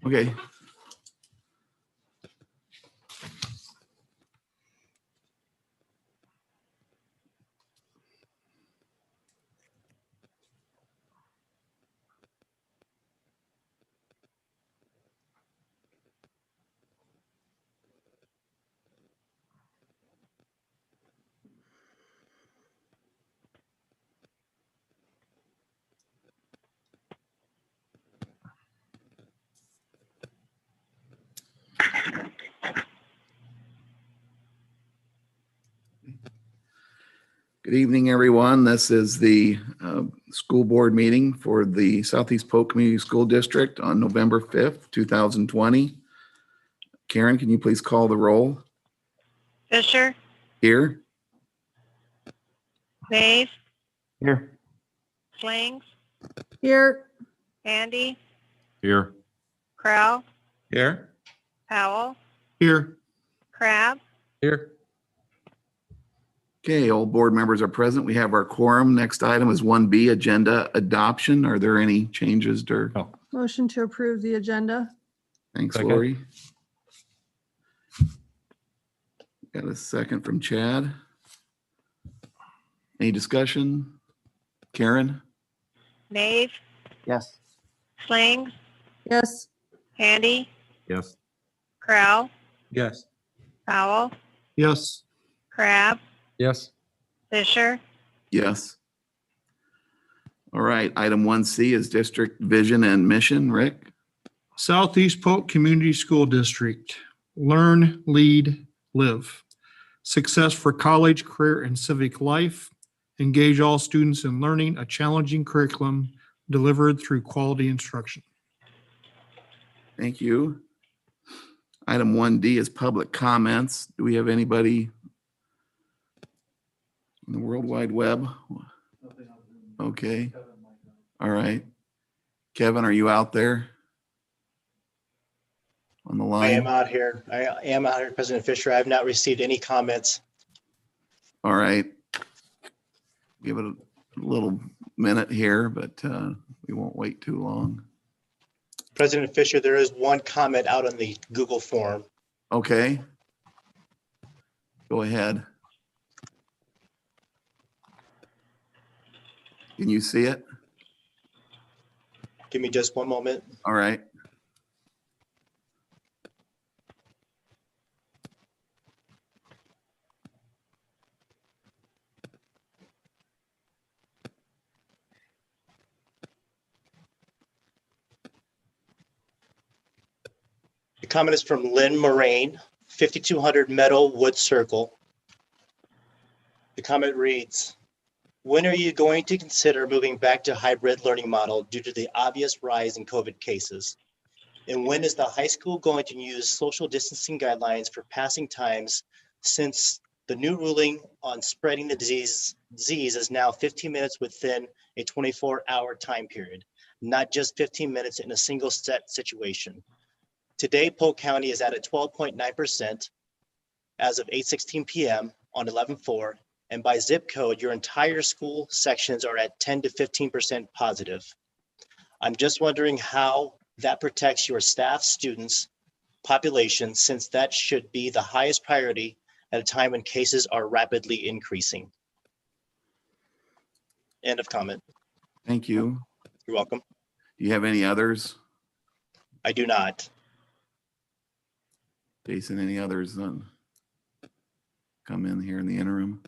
Okay. Good evening, everyone. This is the school board meeting for the Southeast Polk Community School District on November 5th, 2020. Karen, can you please call the roll? Fisher, Here. Maeve, Here. Slings, Here. Andy, Here. Crow, Here. Powell, Here. Crab, Here. Okay, all board members are present. We have our quorum. Next item is 1B, agenda adoption. Are there any changes? No. Motion to approve the agenda. Thanks, Second. Lori. Got a second from Chad. Any discussion? Karen? Maeve, Yes. Slings, Yes. Andy, Yes. Crow, Yes. Powell, Yes. Crab, Yes. Fisher, Yes. All right, item 1C is district vision and mission. Rick? Southeast Polk Community School District. Learn, lead, live. Success for college, career, and civic life. Engage all students in learning a challenging curriculum delivered through quality instruction. Thank you. Item 1D is public comments. Do we have anybody on the World Wide Web? Okay. All right. Kevin, are you out there on the I am line? out here. President Fisher. I have not received any comments. All right. Give it a little minute here, but we won't wait too long. President Fisher, there is one comment out on the Google form. Okay. Go ahead. Can you see it? Give me just one moment. All right. The comment is from Lynn Moraine, 5200 Meadow Wood Circle. The comment reads, when are you going to consider moving back to hybrid learning model due to the obvious rise in COVID cases? And when is the high school going to use social distancing guidelines for passing times, since the new ruling on spreading the disease is now 15 minutes within a 24-hour time period, not just 15 minutes in a single set situation? Today, Polk County is at a 12.9% as of 8:16 p.m. on 11/4, and by zip code, your entire school sections are at 10 to 15% positive. I'm just wondering how that protects your staff, students, population, since that should be the highest priority at a time when cases are rapidly increasing. End of comment. Thank you. You're welcome. Do you have any others? I do not. Jason, any others come in here in the interim?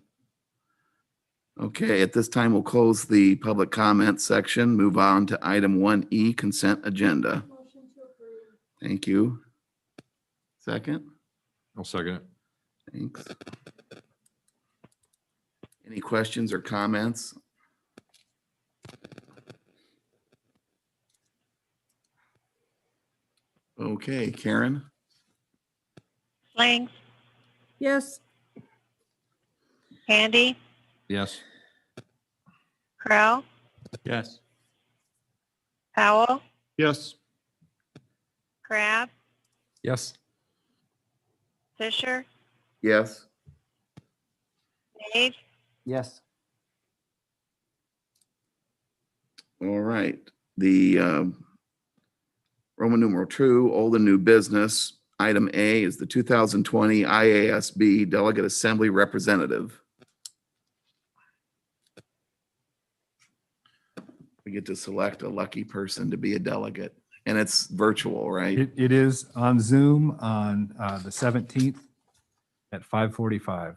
Okay, at this time, we'll close the public comment section, move on to item 1E, consent agenda. Thank you. Second? I'll second it. Thanks. Any questions or comments? Okay, Karen? Slings, Yes. Andy, Yes. Crow, Yes. Powell, Yes. Crab, Yes. Fisher, Yes. Maeve, Yes. All right. The Roman numeral 2, old and new business. Item A is the 2020 IASB Delegate Assembly Representative. We get to select a lucky person to be a delegate, and it's virtual, right? It is on Zoom on the 17th at 5:45.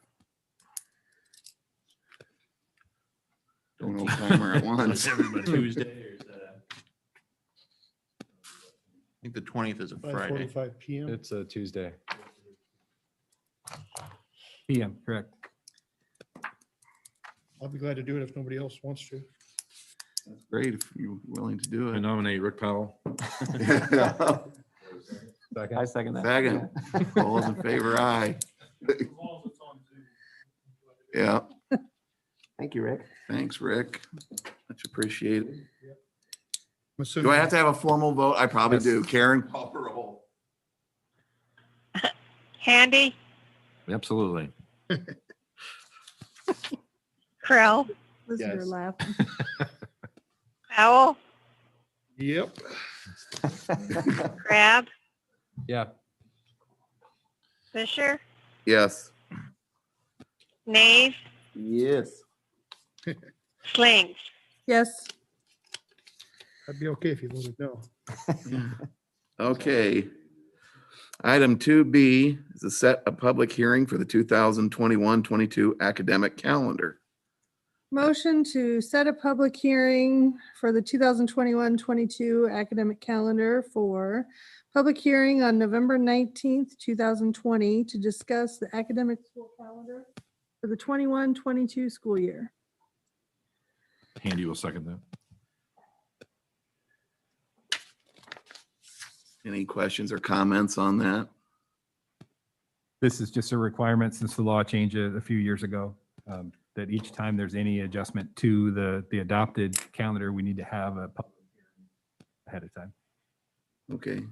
Don't know timer at once. Tuesday. I think the 20th is a Friday. 5:45 PM. It's a Tuesday. PM, correct. I'll be glad to do it if nobody else wants to. That's great if you're willing to do I it. nominate Rick Powell. I second Second. All those in favor, aye. Yeah. Thank you, Rick. Thanks, Rick. Much appreciated. I'm assuming- Do I have to have a formal vote? I probably Yes. do. Karen, call for a roll. Handy, Absolutely. Listen Crowell, to her Yes. laugh. Powell, Yep. Crab, Yeah. Fisher, Yes. Nave, Yes. Slings. Yes. I'd be okay if you voted no. Okay. Item 2B is to set a public hearing for the 2021-22 academic calendar. Motion to set a public hearing for the 2021-22 academic calendar for public hearing on November 19th, 2020 to discuss the academic school calendar for the 21-22 school year. Handy will second that. Any questions or comments on that? This is just a requirement since the law changed a few years ago, that each time there's any adjustment to the adopted calendar, we need to have a public hearing ahead of time. Okay.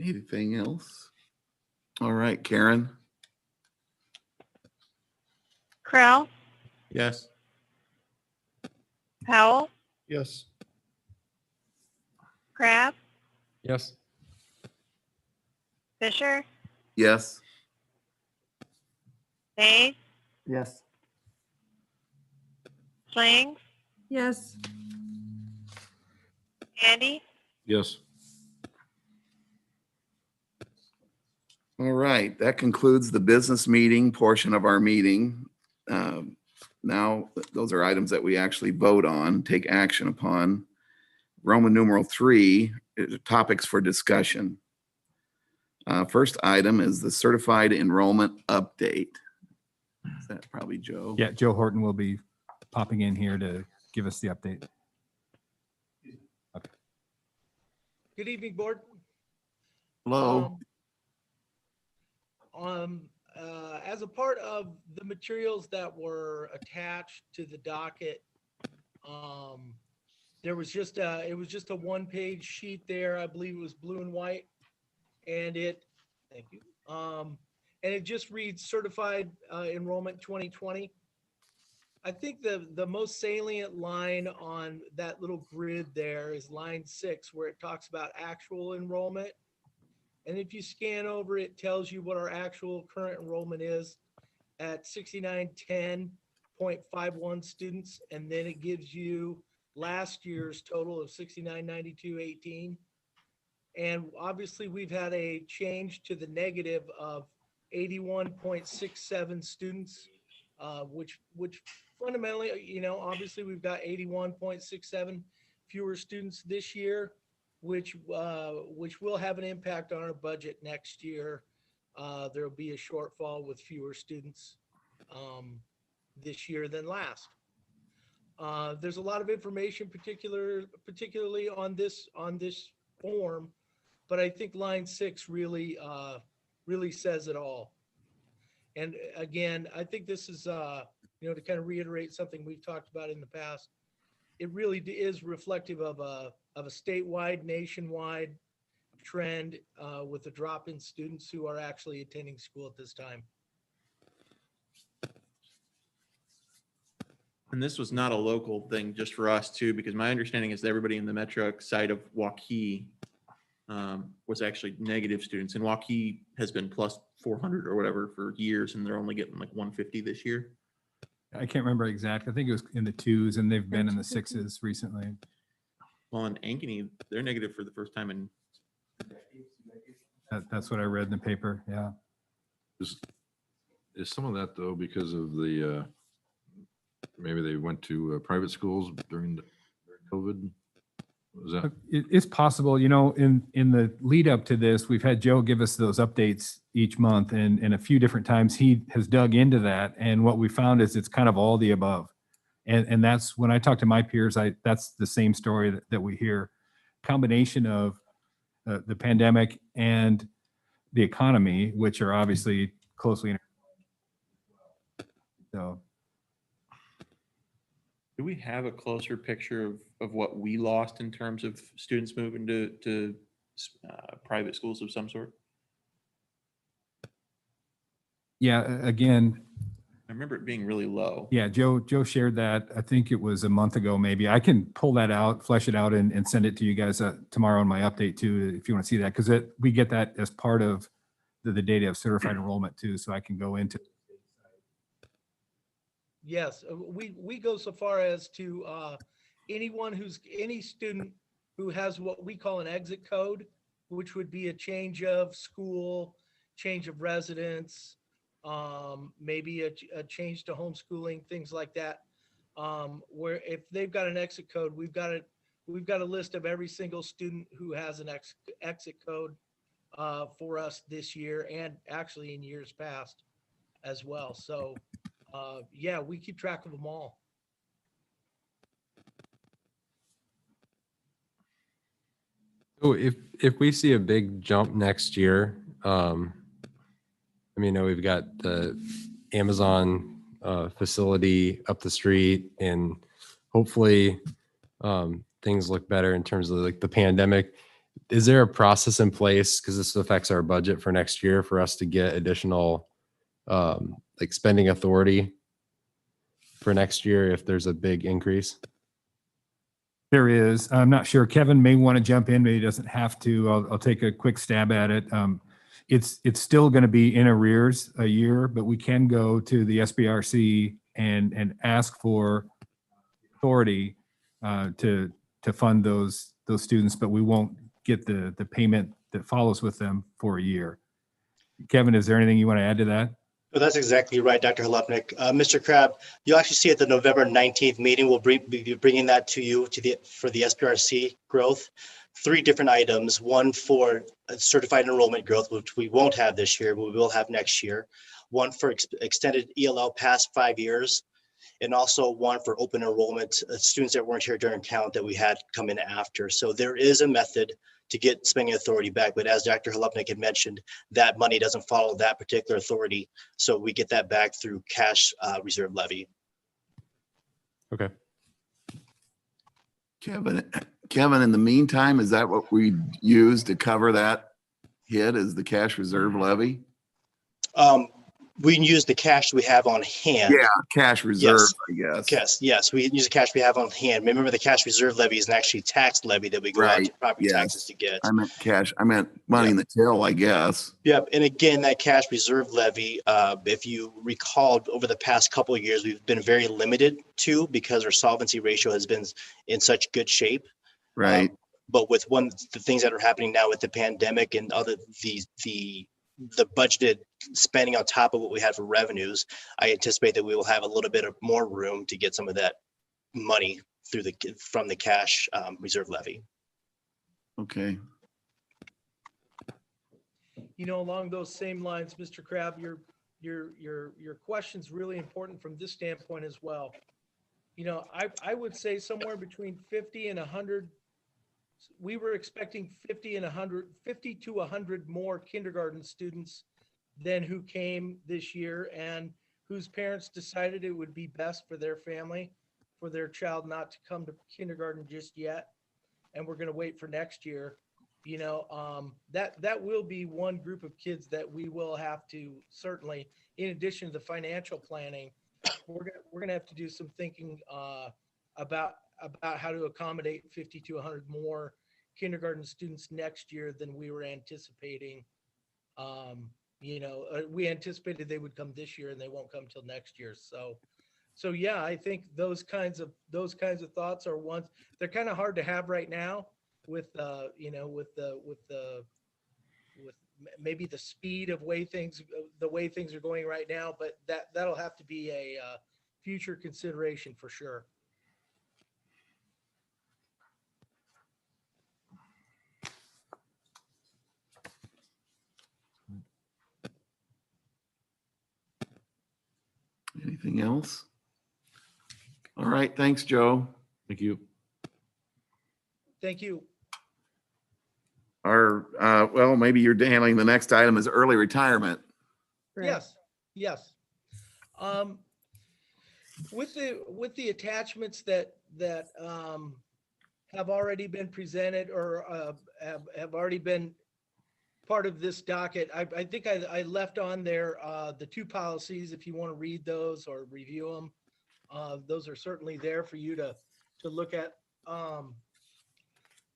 Anything else? All right, Karen. Crowell, Yes. Powell, Yes. Crab, Yes. Fisher, Yes. Nave, Yes. Slings, Yes. Handy, Yes. All right, that concludes the business meeting portion of our meeting. Now, those are items that we actually vote on, take action upon. Roman numeral 3, topics for discussion. First item is the certified enrollment update. Is that probably Joe? Yeah, Joe Horton will be popping in here to give us the update. Good evening, board. Hello? As a part of the materials that were attached to the docket, there was just it was just a one-page sheet there. I believe it was blue and white, and thank you. And it just reads certified enrollment 2020. I think the most salient line on that little grid there is line 6, where it talks about actual enrollment. And if you scan over, it tells you what our actual current enrollment is at 6910.51 students. And then it gives you last year's total of 6992.18. And obviously we've had a change to the negative of 81.67 students, which fundamentally, obviously we've got 81.67 fewer students this year, which will have an impact on our budget next year. There'll be a shortfall with fewer students this year than last. There's a lot of information, particularly on this form, but I think line 6 really says it all. And again, I think this is to kind of reiterate something we've talked about in the past. It really is reflective of a statewide, nationwide trend with a drop in students who are actually attending school at this time. And this was not a local thing just for us too, because my understanding is that everybody in the metro side of Waukee was actually negative students, and Waukee has been plus 400 or whatever for years, and they're only getting like 150 this year. I can't remember exactly. I think it was in the 2s, and they've been in the 250. 6s recently. Well, in Ankeny, they're negative for the first time in. That's what I read in the paper. Yeah. Is some of that though because of the, maybe they went to private schools during COVID? Was that? It's possible, in the lead up to this, we've had Joe give us those updates each month, and a few different times he has dug into that. And what we found is it's kind of all the above. And that's when I talk to my peers, that's the same story that we hear. Combination of the pandemic and the economy, which are obviously closely intertwined. So Do we have a closer picture of what we lost in terms of students moving to private schools of some sort? yeah, again, I remember it being really low. yeah, Joe shared that. I think it was a month ago, maybe. I can pull that out, flesh it out, and send it to you guys tomorrow in my update too, if you want to see that, because we get that as part of the data of certified enrollment too, so I can go into. Yes, we go so far as to any student who has what we call an exit code, which would be a change of school, change of residence, maybe a change to homeschooling, things like that. Where if they've got an exit code, we've got a list of every single student who has an exit code for us this year, and actually in years past as well. So yeah, we keep track of them all. So if we see a big jump next year, we've got the Amazon facility up the street, and hopefully things look better in terms of like the pandemic. Is there a process in place, because this affects our budget for next year, for us to get additional like spending authority for next year if there's a big increase? There is. I'm not sure. Kevin may want to jump in, but he doesn't have to. I'll take a quick stab at it. It's still going to be in arrears a year, but we can go to the SBRC and ask for authority to fund those students, but we won't get the payment that follows with them for a year. Kevin, is there anything you want to add to that? Well, that's exactly right, Dr. Halupnik. Mr. Crabb, you'll actually see at the November 19th meeting, we'll be bringing that to you for the SPRC growth. 3 different items, one for certified enrollment growth, which we won't have this year, but we will have next year. One for extended ELL past 5 years, and also one for open enrollment, students that weren't here during count that we had come in after. So there is a method to get spending authority back. But as Dr. Halupnik had mentioned, that money doesn't follow that particular authority. So we get that back through cash reserve levy. Okay. Kevin, in the meantime, is that what we use to cover that hit, is the cash reserve levy? We can use the cash we have on hand. Yeah, cash reserve, I guess. Yes, we use the cash we have on hand. Remember, the cash reserve levy is an actually tax levy that we go out to property taxes to get. I meant cash. I meant money in the till, I guess. Yep. And again, that cash reserve levy, if you recall, over the past couple of years, we've been very limited to, because our solvency ratio has been in such good shape. Right. But with the things that are happening now with the pandemic and the budgeted spending on top of what we had for revenues, I anticipate that we will have a little bit of more room to get some of that money from the cash reserve levy. Okay. Along those same lines, Mr. Crabb, your question's really important from this standpoint as well. I would say somewhere between 50 and 100. We were expecting 50 to 100 more kindergarten students than who came this year, and whose parents decided it would be best for their family, for their child not to come to kindergarten just yet. And we're going to wait for next year. That will be one group of kids that we will have to, certainly, in addition to the financial planning, we're gonna have to do some thinking about how to accommodate 50 to 100 more kindergarten students next year than we were anticipating. We anticipated they would come this year and they won't come till next year. So yeah, I think those kinds of thoughts are ones, they're kind of hard to have right now with maybe the speed of the way things are going right now, but that'll have to be a future consideration for sure. Anything else? All right, thanks, Joe. Thank you. Thank you. Well, maybe you're handling the next item is early retirement. Correct. Yes. With the attachments that have already been presented or have already been part of this docket, I think I left on there the two policies, if you want to read those or review them. Those are certainly there for you to look at.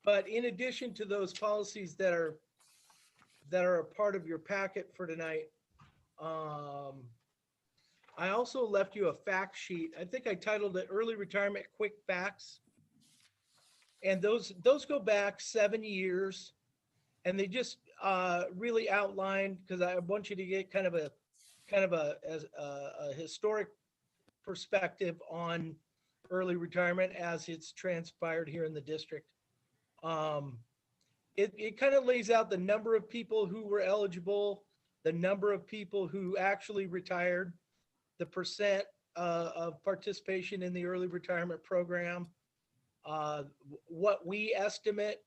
But in addition to those policies that are a part of your packet for tonight, I also left you a fact sheet. I think I titled it Early Retirement Quick Facts. And those go back 7 years, and they just really outline, because I want you to get kind of a historic perspective on early retirement as it's transpired here in the district. It kind of lays out the number of people who were eligible, the number of people who actually retired, the percent of participation in the early retirement program, what we estimate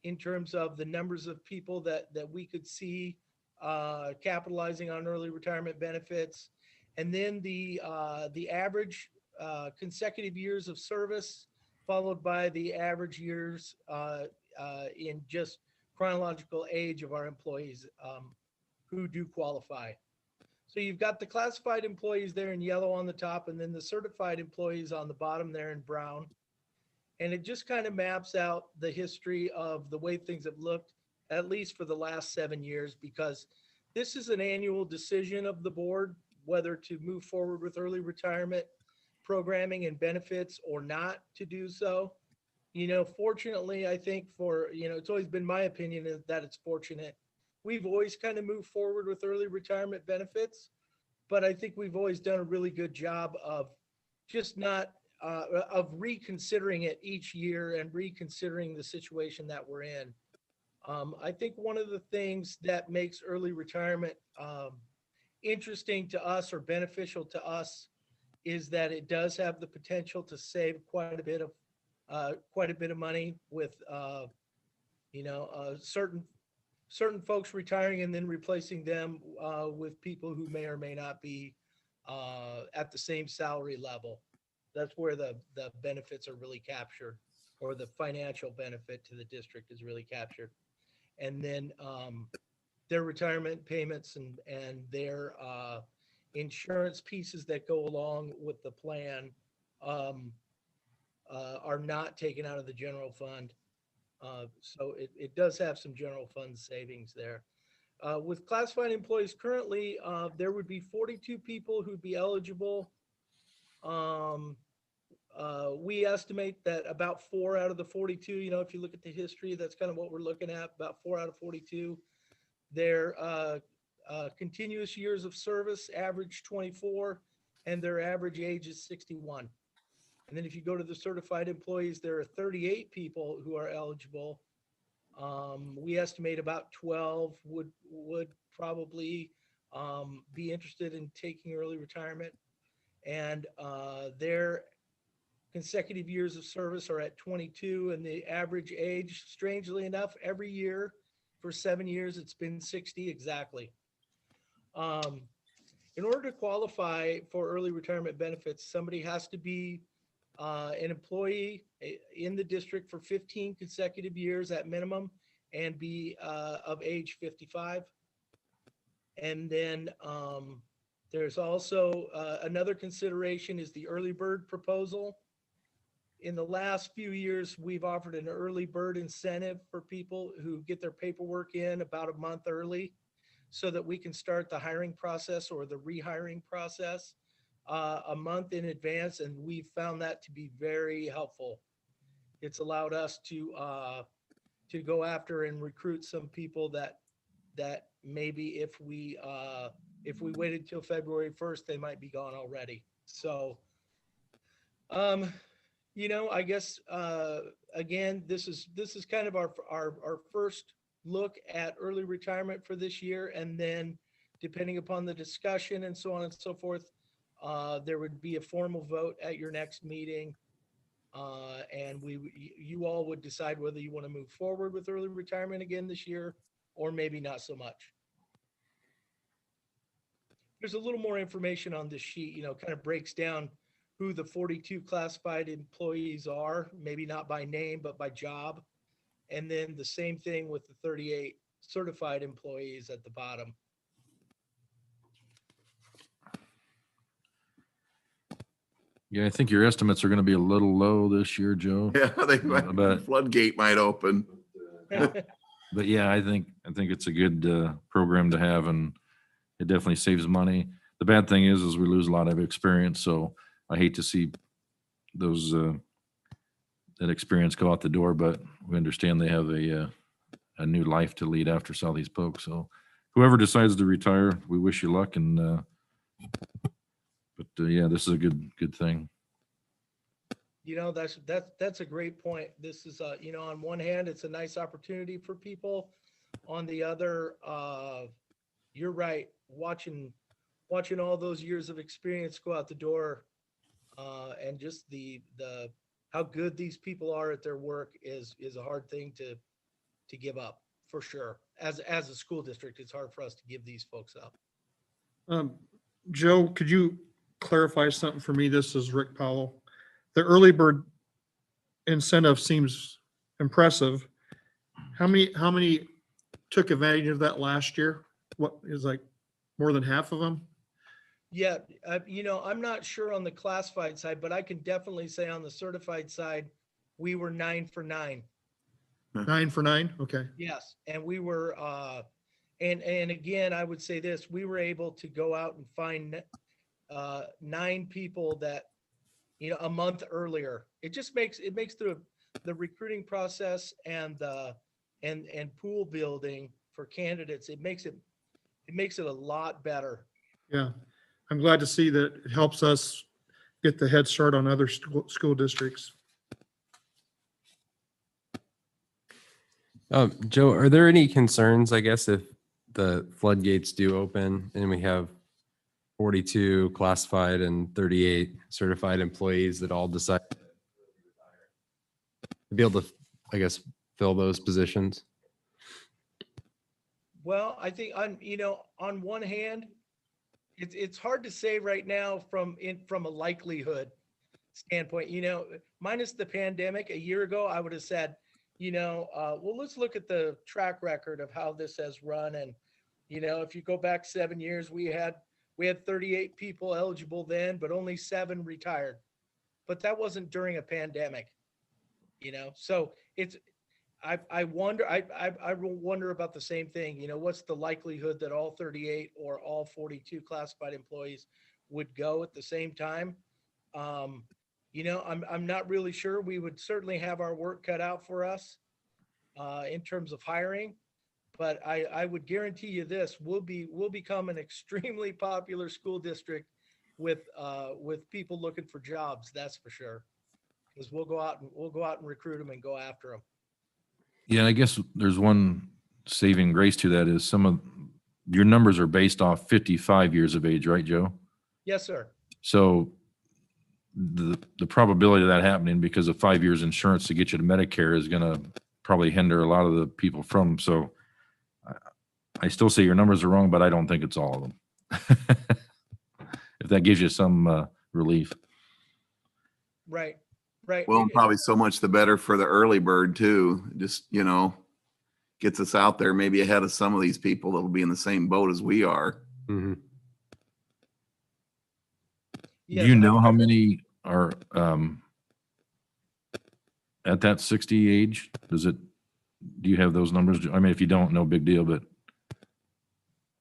in terms of the numbers of people that we could see capitalizing on early retirement benefits, and then the average consecutive years of service, followed by the average years in just chronological age of our employees who do qualify. So you've got the classified employees there in yellow on the top, and then the certified employees on the bottom there in brown. And it just kind of maps out the history of the way things have looked, at least for the last 7 years, because this is an annual decision of the board, whether to move forward with early retirement programming and benefits or not to do so. Fortunately, I think it's always been my opinion that it's fortunate. We've always kind of moved forward with early retirement benefits, but I think we've always done a really good job of just not of reconsidering it each year and reconsidering the situation that we're in. I think one of the things that makes early retirement interesting to us or beneficial to us is that it does have the potential to save quite a bit of money with certain folks retiring and then replacing them with people who may or may not be at the same salary level. That's where the benefits are really captured, or the financial benefit to the district is really captured. And then their retirement payments and their insurance pieces that go along with the plan are not taken out of the general fund. So it does have some general fund savings there. With classified employees currently, there would be 42 people who'd be eligible. We estimate that about 4 out of the 42, if you look at the history, that's kind of what we're looking at, about 4 out of 42. Their continuous years of service average 24, and their average age is 61. And then if you go to the certified employees, there are 38 people who are eligible. We estimate about 12 would probably be interested in taking early retirement. And their consecutive years of service are at 22, and the average age, strangely enough, every year for 7 years, it's been 60 exactly. In order to qualify for early retirement benefits, somebody has to be an employee in the district for 15 consecutive years at minimum and be of age 55. And then There's also another consideration is the early bird proposal. In the last few years, we've offered an early bird incentive for people who get their paperwork in about a month early so that we can start the hiring process or the rehiring process a month in advance. And we found that to be very helpful. It's allowed us to go after and recruit some people that maybe if we waited till February 1st, they might be gone already. So, I guess, again, this is kind of our first look at early retirement for this year. And then depending upon the discussion and so on and so forth, there would be a formal vote at your next meeting. And you all would decide whether you want to move forward with early retirement again this year, or maybe not so much. There's a little more information on this sheet, kind of breaks down who the 42 classified employees are, maybe not by name, but by job. And then the same thing with the 38 certified employees at the bottom. Yeah, I think your estimates are going to be a little low this year, Joe. Yeah, But- floodgate might open. But yeah, I think it's a good program to have, and it definitely saves money. The bad thing is we lose a lot of experience. So I hate to see those that experience go out the door, but we understand they have a new life to lead after Southeast Polk. So whoever decides to retire, we wish you luck. And yeah, this is a good thing. That's a great point. This is on one hand, it's a nice opportunity for people. On the other, you're right. Watching all those years of experience go out the door, and just the how good these people are at their work is a hard thing to give up, for sure. As a school district, it's hard for us to give these folks up. Joe, could you clarify something for me? This is Rick Powell. The early bird incentive seems impressive. How many took advantage of that last year? What is like more than half of them? Yeah, I'm not sure on the classified side, but I can definitely say on the certified side, we were 9 for 9. 9 for 9? Okay. Yes, and we were, and again, I would say this: we were able to go out and find 9 people that, a month earlier. It just makes the recruiting process and pool building for candidates. It makes it a lot better. Yeah. I'm glad to see that it helps us get the head start on other school districts. Joe, are there any concerns, I guess, if the floodgates do open and we have 42 classified and 38 certified employees that all decide to be able to, I guess, fill those positions? Well, I think on one hand, it's hard to say right now from a likelihood standpoint. Minus the pandemic, a year ago, I would have said, well, let's look at the track record of how this has run. And, if you go back 7 years, we had 38 people eligible then, but only 7 retired. But that wasn't during a pandemic, so I wonder about the same thing. What's the likelihood that all 38 or all 42 classified employees would go at the same time? I'm not really sure. We would certainly have our work cut out for us in terms of hiring, but I would guarantee you this: we'll become an extremely popular school district with people looking for jobs. That's for sure, because we'll go out and recruit them and go after them. Yeah, I guess there's one saving grace to that is some of your numbers are based off 55 years of age, right, Joe? Yes, sir. So the probability of that happening because of 5 years insurance to get you to Medicare is going to probably hinder a lot of the people from. So I still say your numbers are wrong, but I don't think it's all of them. If that gives you some relief. Right. Well, and probably so much the better for the early bird too. Just, gets us out there maybe ahead of some of these people that'll be in the same boat as we are. Mm-hmm. Do Yes, you know how many are at that 60 age? Do you have those numbers? I mean, if you don't, no big deal, but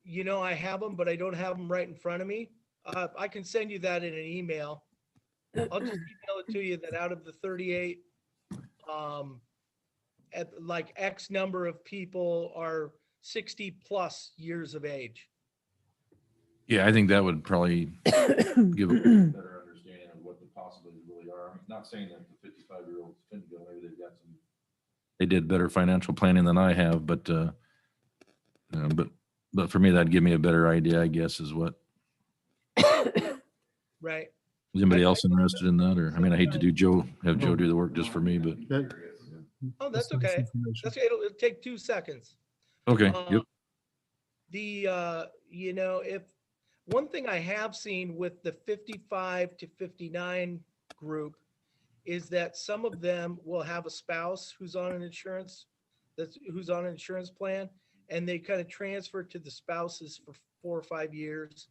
You know, I have them, but I don't have them right in front of me. I can send you that in an email. I'll just email it to you that out of the 38, at like X number of people are 60 plus years of age. yeah, I think that would probably give a better understanding of what the possibilities really are. I'm not saying that the 55-year-olds couldn't go, maybe they did better financial planning than I have, but for me, that'd give me a better idea, I guess, is what. Right. Is anybody else interested in that? Or, I mean, I hate to have Joe do the work just for me, but, Oh, that's okay. It'll take 2 seconds. okay, yep. You know, if one thing I have seen with the 55 to 59 group is that some of them will have a spouse who's on an insurance plan, and they kind of transfer to the spouses for 4 or 5 years,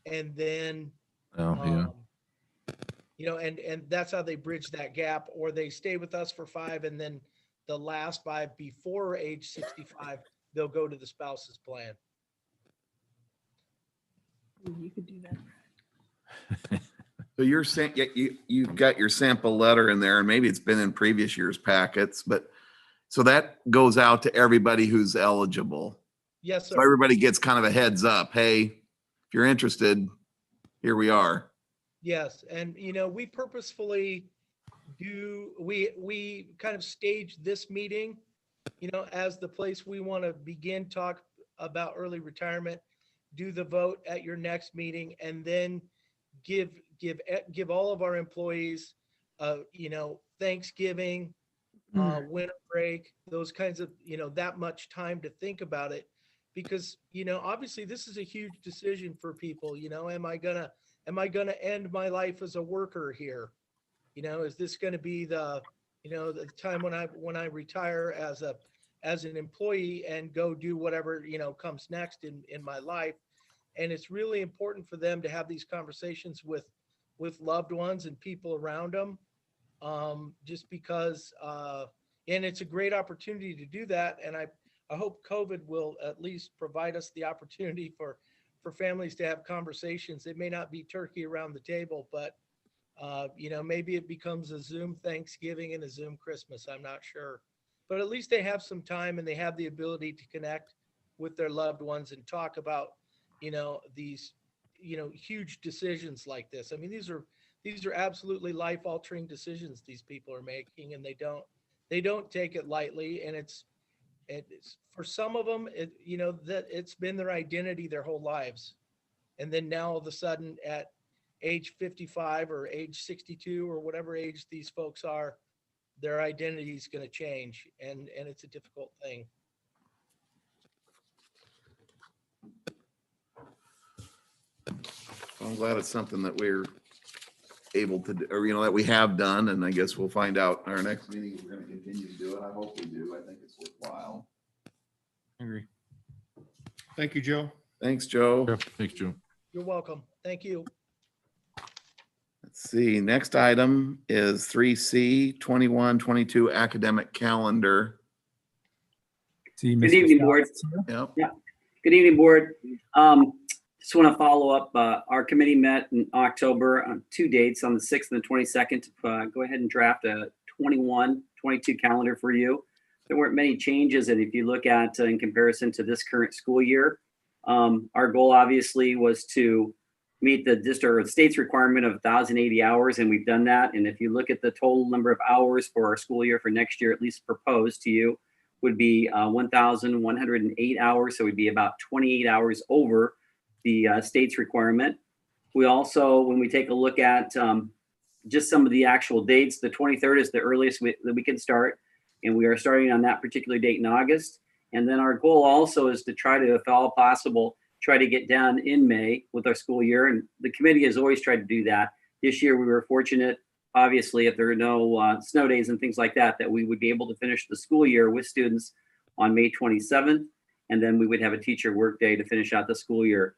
and then Oh, yeah. you know, and that's how they bridge that gap, or they stay with us for 5, and then the last 5 before age 65, they'll go to the spouse's plan. You could do that. So you're saying, you've got your sample letter in there, and maybe it's been in previous year's packets, but so that goes out to everybody who's eligible. Yes, So sir. everybody gets kind of a heads up. Hey, if you're interested, here we are. Yes, and you know, we purposefully we kind of stage this meeting, you know, as the place we want to begin talk about early retirement, do the vote at your next meeting, and then give all of our employees, you know, Thanksgiving, winter break, those kinds of, you know, that much time to think about it, because, you know, obviously this is a huge decision for people. You know, am I gonna end my life as a worker here? You know, is this going to be the time when I retire as an employee and go do whatever, you know, comes next in my life? And it's really important for them to have these conversations with loved ones and people around them, just because, and it's a great opportunity to do that. And I hope COVID will at least provide us the opportunity for families to have conversations. It may not be turkey around the table, but you know, maybe it becomes a Zoom Thanksgiving and a Zoom Christmas. I'm not sure, but at least they have some time and they have the ability to connect with their loved ones and talk about, you know, these, you know, huge decisions like this. I mean, these are absolutely life altering decisions these people are making, and they don't take it lightly. And it's for some of them, you know, that it's been their identity their whole lives. And then now all of a sudden at age 55 or age 62 or whatever age these folks are, their identity is going to change. And it's a difficult thing. I'm glad it's something that we're able to do, or, you know, that we have done. And I guess we'll find out in our next meeting if we're going to continue to do it. I hope we do. I think it's worthwhile. I agree. Thank you, Joe. Thanks, Joe. Yeah, thanks, Joe. You're welcome. Thank you. Let's see, next item is 3C 21-22 academic calendar. See, Good Mr. evening, Scott. board. Yep. Good evening, board. Just want to follow up. Our committee met in October on 2 dates, on the 6th and the 22nd, to go ahead and draft a 21-22 calendar for you. There weren't many changes, and if you look at in comparison to this current school year, our goal obviously was to meet the district or the state's requirement of 1,080 hours, and we've done that. And if you look at the total number of hours for our school year for next year, at least proposed to you, would be 1,108 hours. So we'd be about 28 hours over the state's requirement. We also, when we take a look at just some of the actual dates, the 23rd is the earliest that we can start. And we are starting on that particular date in August. And then our goal also is to try to, if all possible, try to get done in May with our school year. And the committee has always tried to do that. This year we were fortunate, obviously, if there are no snow days and things like that, that we would be able to finish the school year with students on May 27th. And then we would have a teacher work day to finish out the school year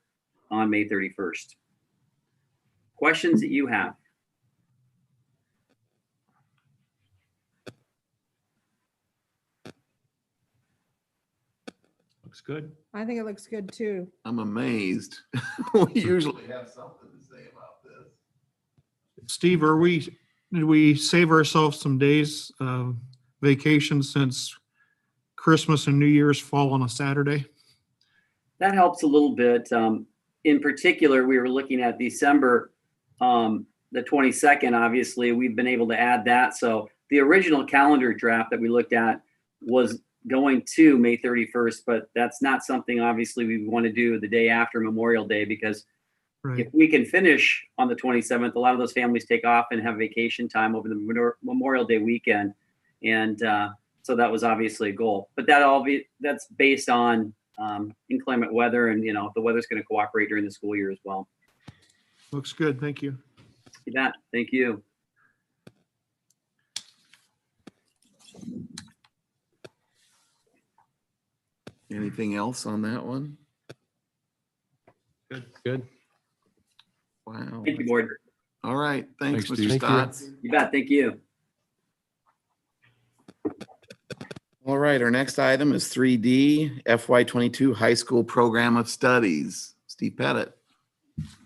on May 31st. Of questions that you have. Looks good. I think it looks good too. I'm amazed. We usually have something to say about this. Steve, did we save ourselves some days of vacation since Christmas and New Year's fall on a Saturday? That helps a little bit. In particular, we were looking at December, the 22nd, obviously, we've been able to add that. So the original calendar draft that we looked at was going to May 31st, but that's not something obviously we want to do the day after Memorial Day, because Right. if we can finish on the 27th, a lot of those families take off and have vacation time over the Memorial Day weekend. And so that was obviously a goal, but that's based on inclement weather, and the weather's going to cooperate during the school year as well. Looks good. Thank you. You bet. Thank you. Anything else on that one? Good. Wow. Thank you, board. All right. Thanks, Thanks, Mr. Steve. Stotts. You bet. Thank you. All right, our next item is 3D FY22 High School Program of Studies. Steve Pettit.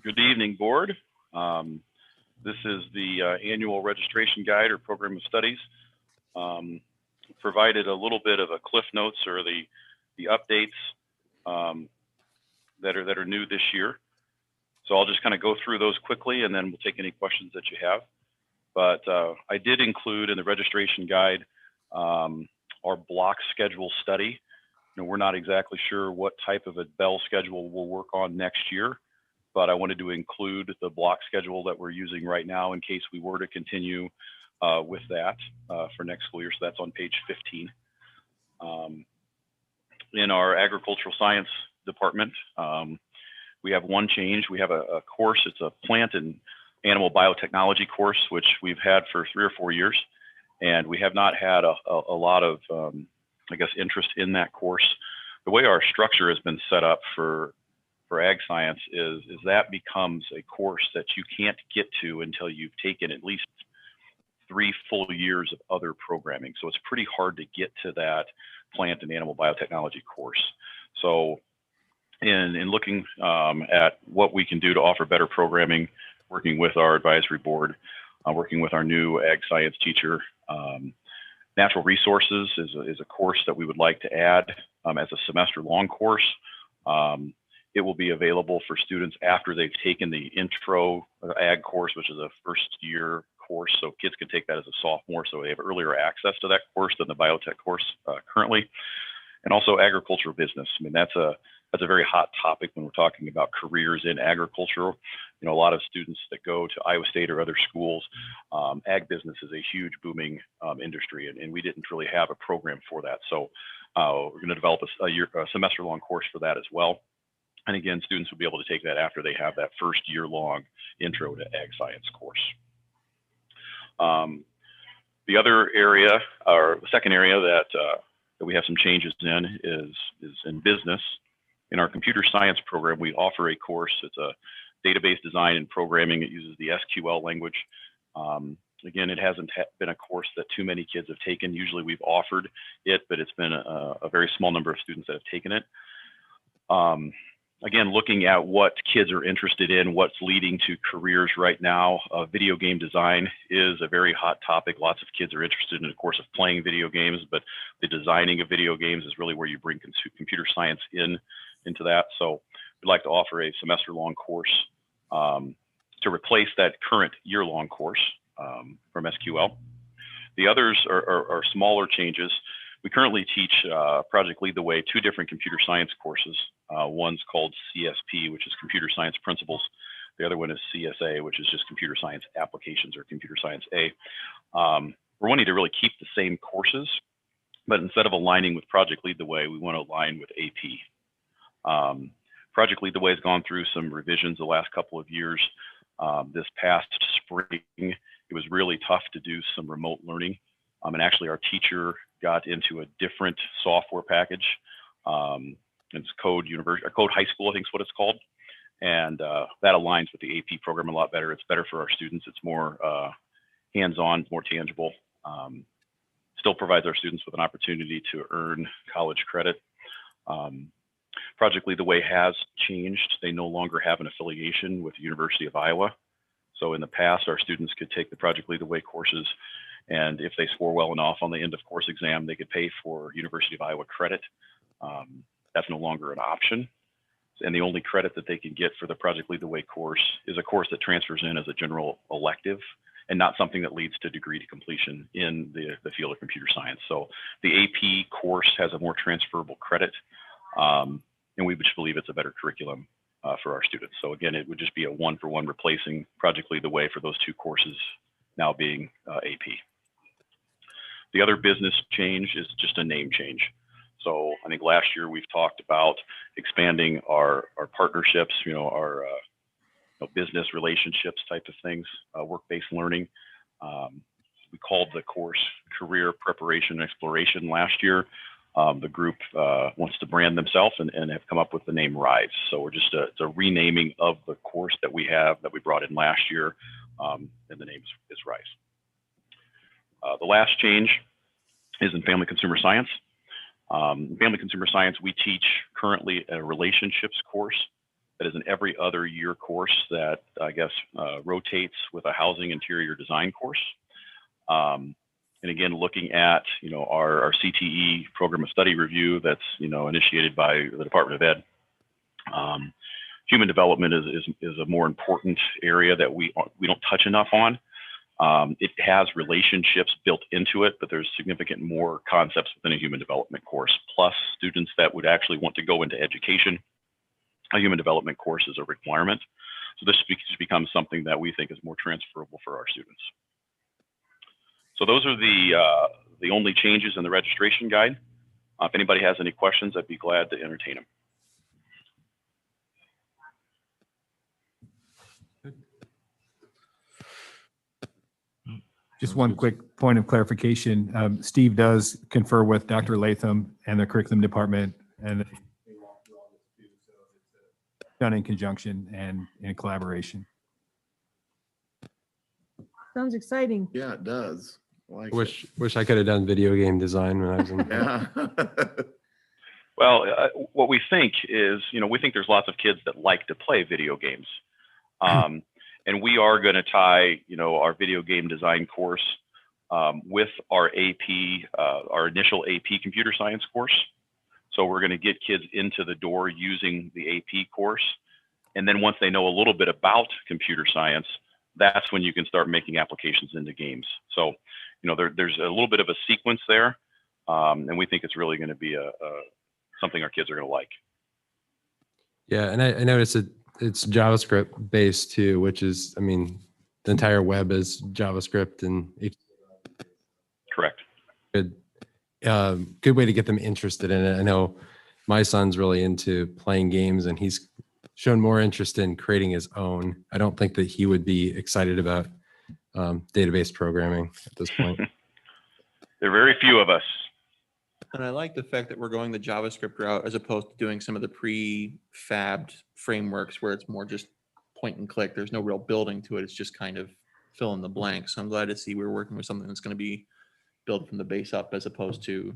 Good evening, board. This is the annual registration guide or program of studies. Provided a little bit of a cliff notes or the updates that are new this year. So I'll just kind of go through those quickly, and then we'll take any questions that you have. But I did include in the registration guide our block schedule study. We're not exactly sure what type of a bell schedule we'll work on next year, but I wanted to include the block schedule that we're using right now in case we were to continue with that for next school year. So that's on page 15. In our agricultural science department, we have one change. We have a course. It's a plant and animal biotechnology course, which we've had for 3 or 4 years. And we have not had a lot of, I guess, interest in that course. The way our structure has been set up for ag science is that becomes a course that you can't get to until you've taken at least 3 full years of other programming. So it's pretty hard to get to that plant and animal biotechnology course. So in looking at what we can do to offer better programming, working with our advisory board, working with our new ag science teacher, natural resources is a course that we would like to add as a semester-long course. It will be available for students after they've taken the intro ag course, which is a first-year course. So kids can take that as a sophomore, so they have earlier access to that course than the biotech course currently. And also agricultural business. I mean, that's a very hot topic when we're talking about careers in agriculture. A lot of students that go to Iowa State or other schools, ag business is a huge booming industry, and we didn't really have a program for that. So we're going to develop a semester-long course for that as well. And again, students will be able to take that after they have that first year-long intro to ag science course. The other area, or the second area that we have some changes in is in business. In our computer science program, we offer a course. It's a database design and programming. It uses the SQL language. Again, it hasn't been a course that too many kids have taken. Usually we've offered it, but it's been a very small number of students that have taken it. Again, looking at what kids are interested in, what's leading to careers right now, video game design is a very hot topic. Lots of kids are interested in the course of playing video games, but the designing of video games is really where you bring computer science into that. So we'd like to offer a semester-long course to replace that current year-long course from SQL. The others are smaller changes. We currently teach Project Lead the Way, 2 different computer science courses. One's called CSP, which is Computer Science Principles. The other one is CSA, which is just Computer Science Applications or Computer Science A. We're wanting to really keep the same courses, but instead of aligning with Project Lead the Way, we want to align with AP. Project Lead the Way has gone through some revisions the last couple of years. This past spring, it was really tough to do some remote learning. And actually our teacher got into a different software package. It's Code High School, I think is what it's called. And that aligns with the AP program a lot better. It's better for our students. It's more hands-on, more tangible. Still provides our students with an opportunity to earn college credit. Project Lead the Way has changed. They no longer have an affiliation with the University of Iowa. So in the past, our students could take the Project Lead the Way courses, and if they score well enough on the end of course exam, they could pay for University of Iowa credit. That's no longer an option. And the only credit that they can get for the Project Lead the Way course is a course that transfers in as a general elective and not something that leads to degree to completion in the field of computer science. So the AP course has a more transferable credit, and we just believe it's a better curriculum for our students. So again, it would just be a one-for-one replacing Project Lead the Way for those two courses now being AP. The other business change is just a name change. So I think last year we've talked about expanding our partnerships, our business relationships type of things, work-based learning. We called the course Career Preparation and Exploration last year. The group wants to brand themselves and have come up with the name RISE. So we're just it's a renaming of the course that we brought in last year, and the name is RISE. The last change is in Family Consumer Science. Family Consumer Science, we teach currently a relationships course that is an every other year course that I guess rotates with a housing interior design course. And again, looking at our CTE program of study review that's initiated by the Department of Ed. Human development is a more important area that we don't touch enough on. It has relationships built into it, but there's significant more concepts within a human development course. Plus, students that would actually want to go into education, a human development course is a requirement. So this becomes something that we think is more transferable for our students. So those are the only changes in the registration guide. If anybody has any questions, I'd be glad to entertain them. Just one quick point of clarification. Steve does confer with Dr. Latham and the curriculum department, and they walk through all this too. So it's done in conjunction and in collaboration. Sounds exciting. Yeah, it does. Like Wish I could have done video game design when I was in. yeah. Well, what we think is, we think there's lots of kids that like to play video games. And we are going to tie, our video game design course with our AP, our initial AP computer science course. So we're going to get kids into the door using the AP course. And then once they know a little bit about computer science, that's when you can start making applications into games. So, there's a little bit of a sequence there. And we think it's really going to be something our kids are going to like. Yeah, and I noticed it's JavaScript based too, which is, the entire web is JavaScript and Correct. Good way to get them interested in it. I know my son's really into playing games and he's shown more interest in creating his own. I don't think that he would be excited about database programming at this point. There are very few of us. And I like the fact that we're going the JavaScript route as opposed to doing some of the prefabbed frameworks where it's more just point and click. There's no real building to it. It's just kind of fill in the blanks. So I'm glad to see we're working with something that's going to be built from the base up as opposed to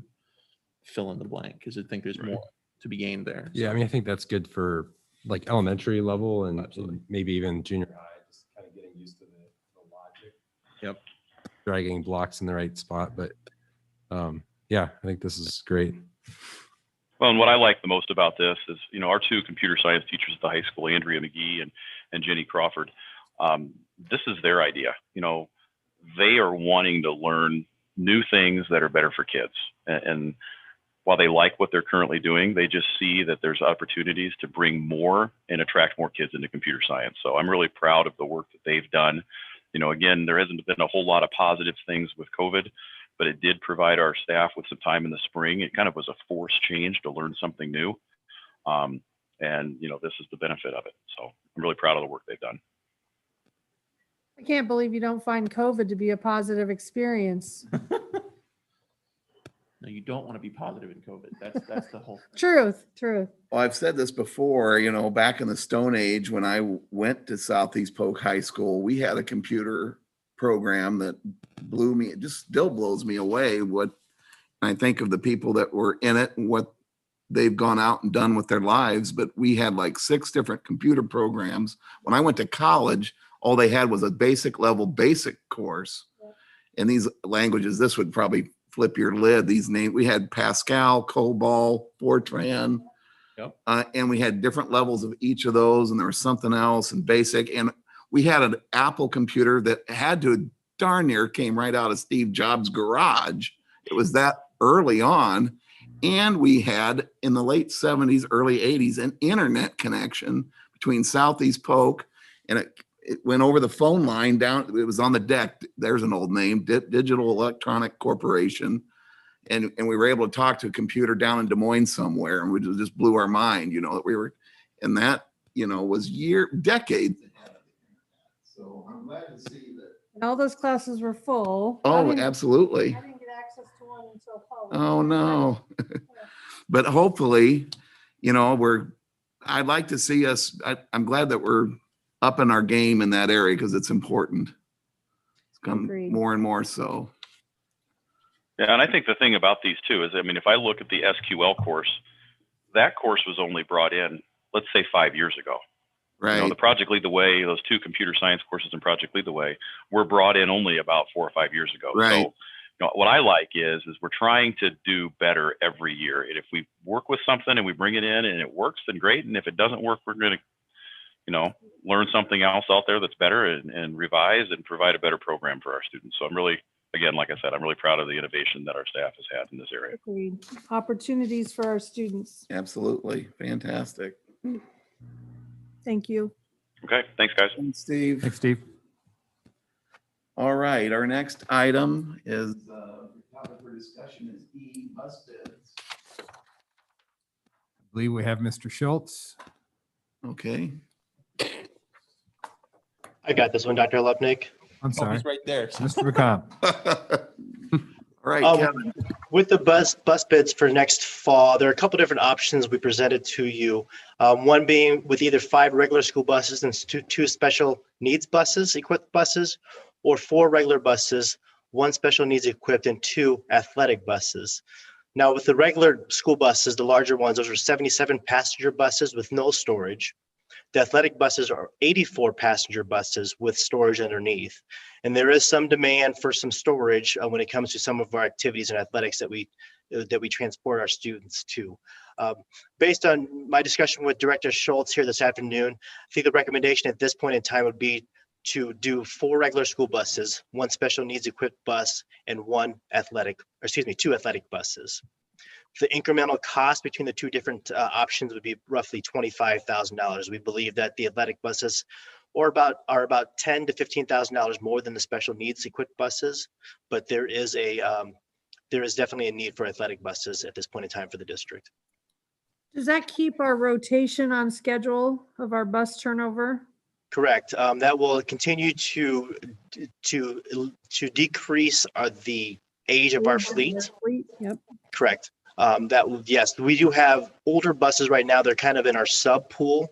fill in the blank, because I think there's more to be gained there. Yeah, I think that's good for like elementary level and maybe even junior high, just kind of getting used to the logic. Yep. Dragging blocks in the right spot. But yeah, I think this is great. Well, and what I like the most about this is, our two computer science teachers at the high school, Andrea McGee and Jenny Crawford, this is their idea. They are wanting to learn new things that are better for kids. And while they like what they're currently doing, they just see that there's opportunities to bring more and attract more kids into computer science. So I'm really proud of the work that they've done. Again, there hasn't been a whole lot of positive things with COVID, but it did provide our staff with some time in the spring. It kind of was a forced change to learn something new. And, this is the benefit of it. So I'm really proud of the work they've done. I can't believe you don't find COVID to be a positive experience. No, you don't want to be positive in COVID. That's the whole thing. Truth. Well, I've said this before, back in the Stone Age, when I went to Southeast Polk High School, we had a computer program that blew me, it just still blows me away what I think of the people that were in it and what they've gone out and done with their lives. But we had like 6 different computer programs. When I went to college, all they had was a basic course. And these languages, this would probably flip your lid. These names, we had Pascal, COBOL, Fortran. Yep. And we had different levels of each of those, and there was something else and basic. And we had an Apple computer that had to darn near came right out of Steve Jobs' garage. It was that early on. And we had in the late 70s, early 80s, an internet connection between Southeast Polk, and it went over the phone line down. It was on the deck. There's an old name, Digital Electronic Corporation. And we were able to talk to a computer down in Des Moines somewhere, and we just blew our mind, that we were, and that, was decades. So I'm glad to see that. And all those classes were full. Oh, absolutely. I didn't get access to one until fall. Oh, no. But hopefully, I'd like to see us, I'm glad that we're up in our game in that area because it's important. It's come Agreed. more and more so. Yeah, and I think the thing about these too is, if I look at the SQL course, that course was only brought in, let's say 5 years ago. Right. The Project Lead the Way, those 2 computer science courses in Project Lead the Way were brought in only about 4 or 5 years ago. Right. So, what I like is we're trying to do better every year. And if we work with something and we bring it in and it works, then great. And if it doesn't work, we're going to, learn something else out there that's better and revise and provide a better program for our students. So I'm really, again, like I said, I'm really proud of the innovation that our staff has had in this area. Agreed. Opportunities for our students. Absolutely. Fantastic. Thank you. Okay. Thanks, guys. Thanks, Steve. Thanks, Steve. All right. Our next item is, topic for discussion is bus bids. I believe we have Mr. Schultz. Okay. I got this one, Dr. Lupnick. I'm Oh, sorry, he's right there. Mr. McComb. All right, Um, Kevin. With the bus bids for next fall, there are a couple different options we presented to you. One being with either 5 regular school buses and 2 special needs buses, equipped buses, or 4 regular buses, 1 special needs equipped, and 2 athletic buses. Now, with the regular school buses, the larger ones, those are 77 passenger buses with no storage. The athletic buses are 84 passenger buses with storage underneath. And there is some demand for some storage when it comes to some of our activities and athletics that we transport our students to. Based on my discussion with Director Schultz here this afternoon, I think the recommendation at this point in time would be to do 4 regular school buses, 1 special needs equipped bus, and 2 athletic buses. The incremental cost between the 2 different options would be roughly $25,000. We believe that the athletic buses are about $10,000 to $15,000 more than the special needs equipped buses, but there is definitely a need for athletic buses at this point in time for the district. Does that keep our rotation on schedule of our bus turnover? Correct. That will continue to decrease the age of our fleet. Yep. Correct. Yes, we do have older buses right now. They're kind of in our sub pool.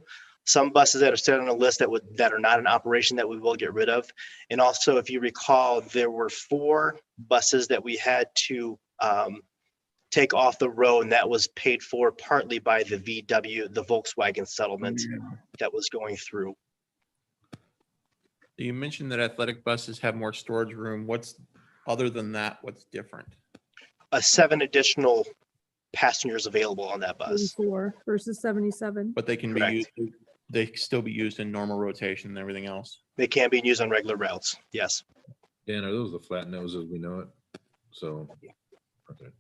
Some buses that are still on the list that are not in operation that we will get rid of. And also, if you recall, there were 4 buses that we had to take off the road, and that was paid for partly by the Volkswagen settlement that was going through. You mentioned that athletic buses have more storage room. Other than that, what's different? 7 additional passengers available on that bus. 84 versus 77. But they can Correct. be used. They can still be used in normal rotation and everything else. They can be used on regular routes. Yes. Dan, are those the flat noses we know it? So, okay.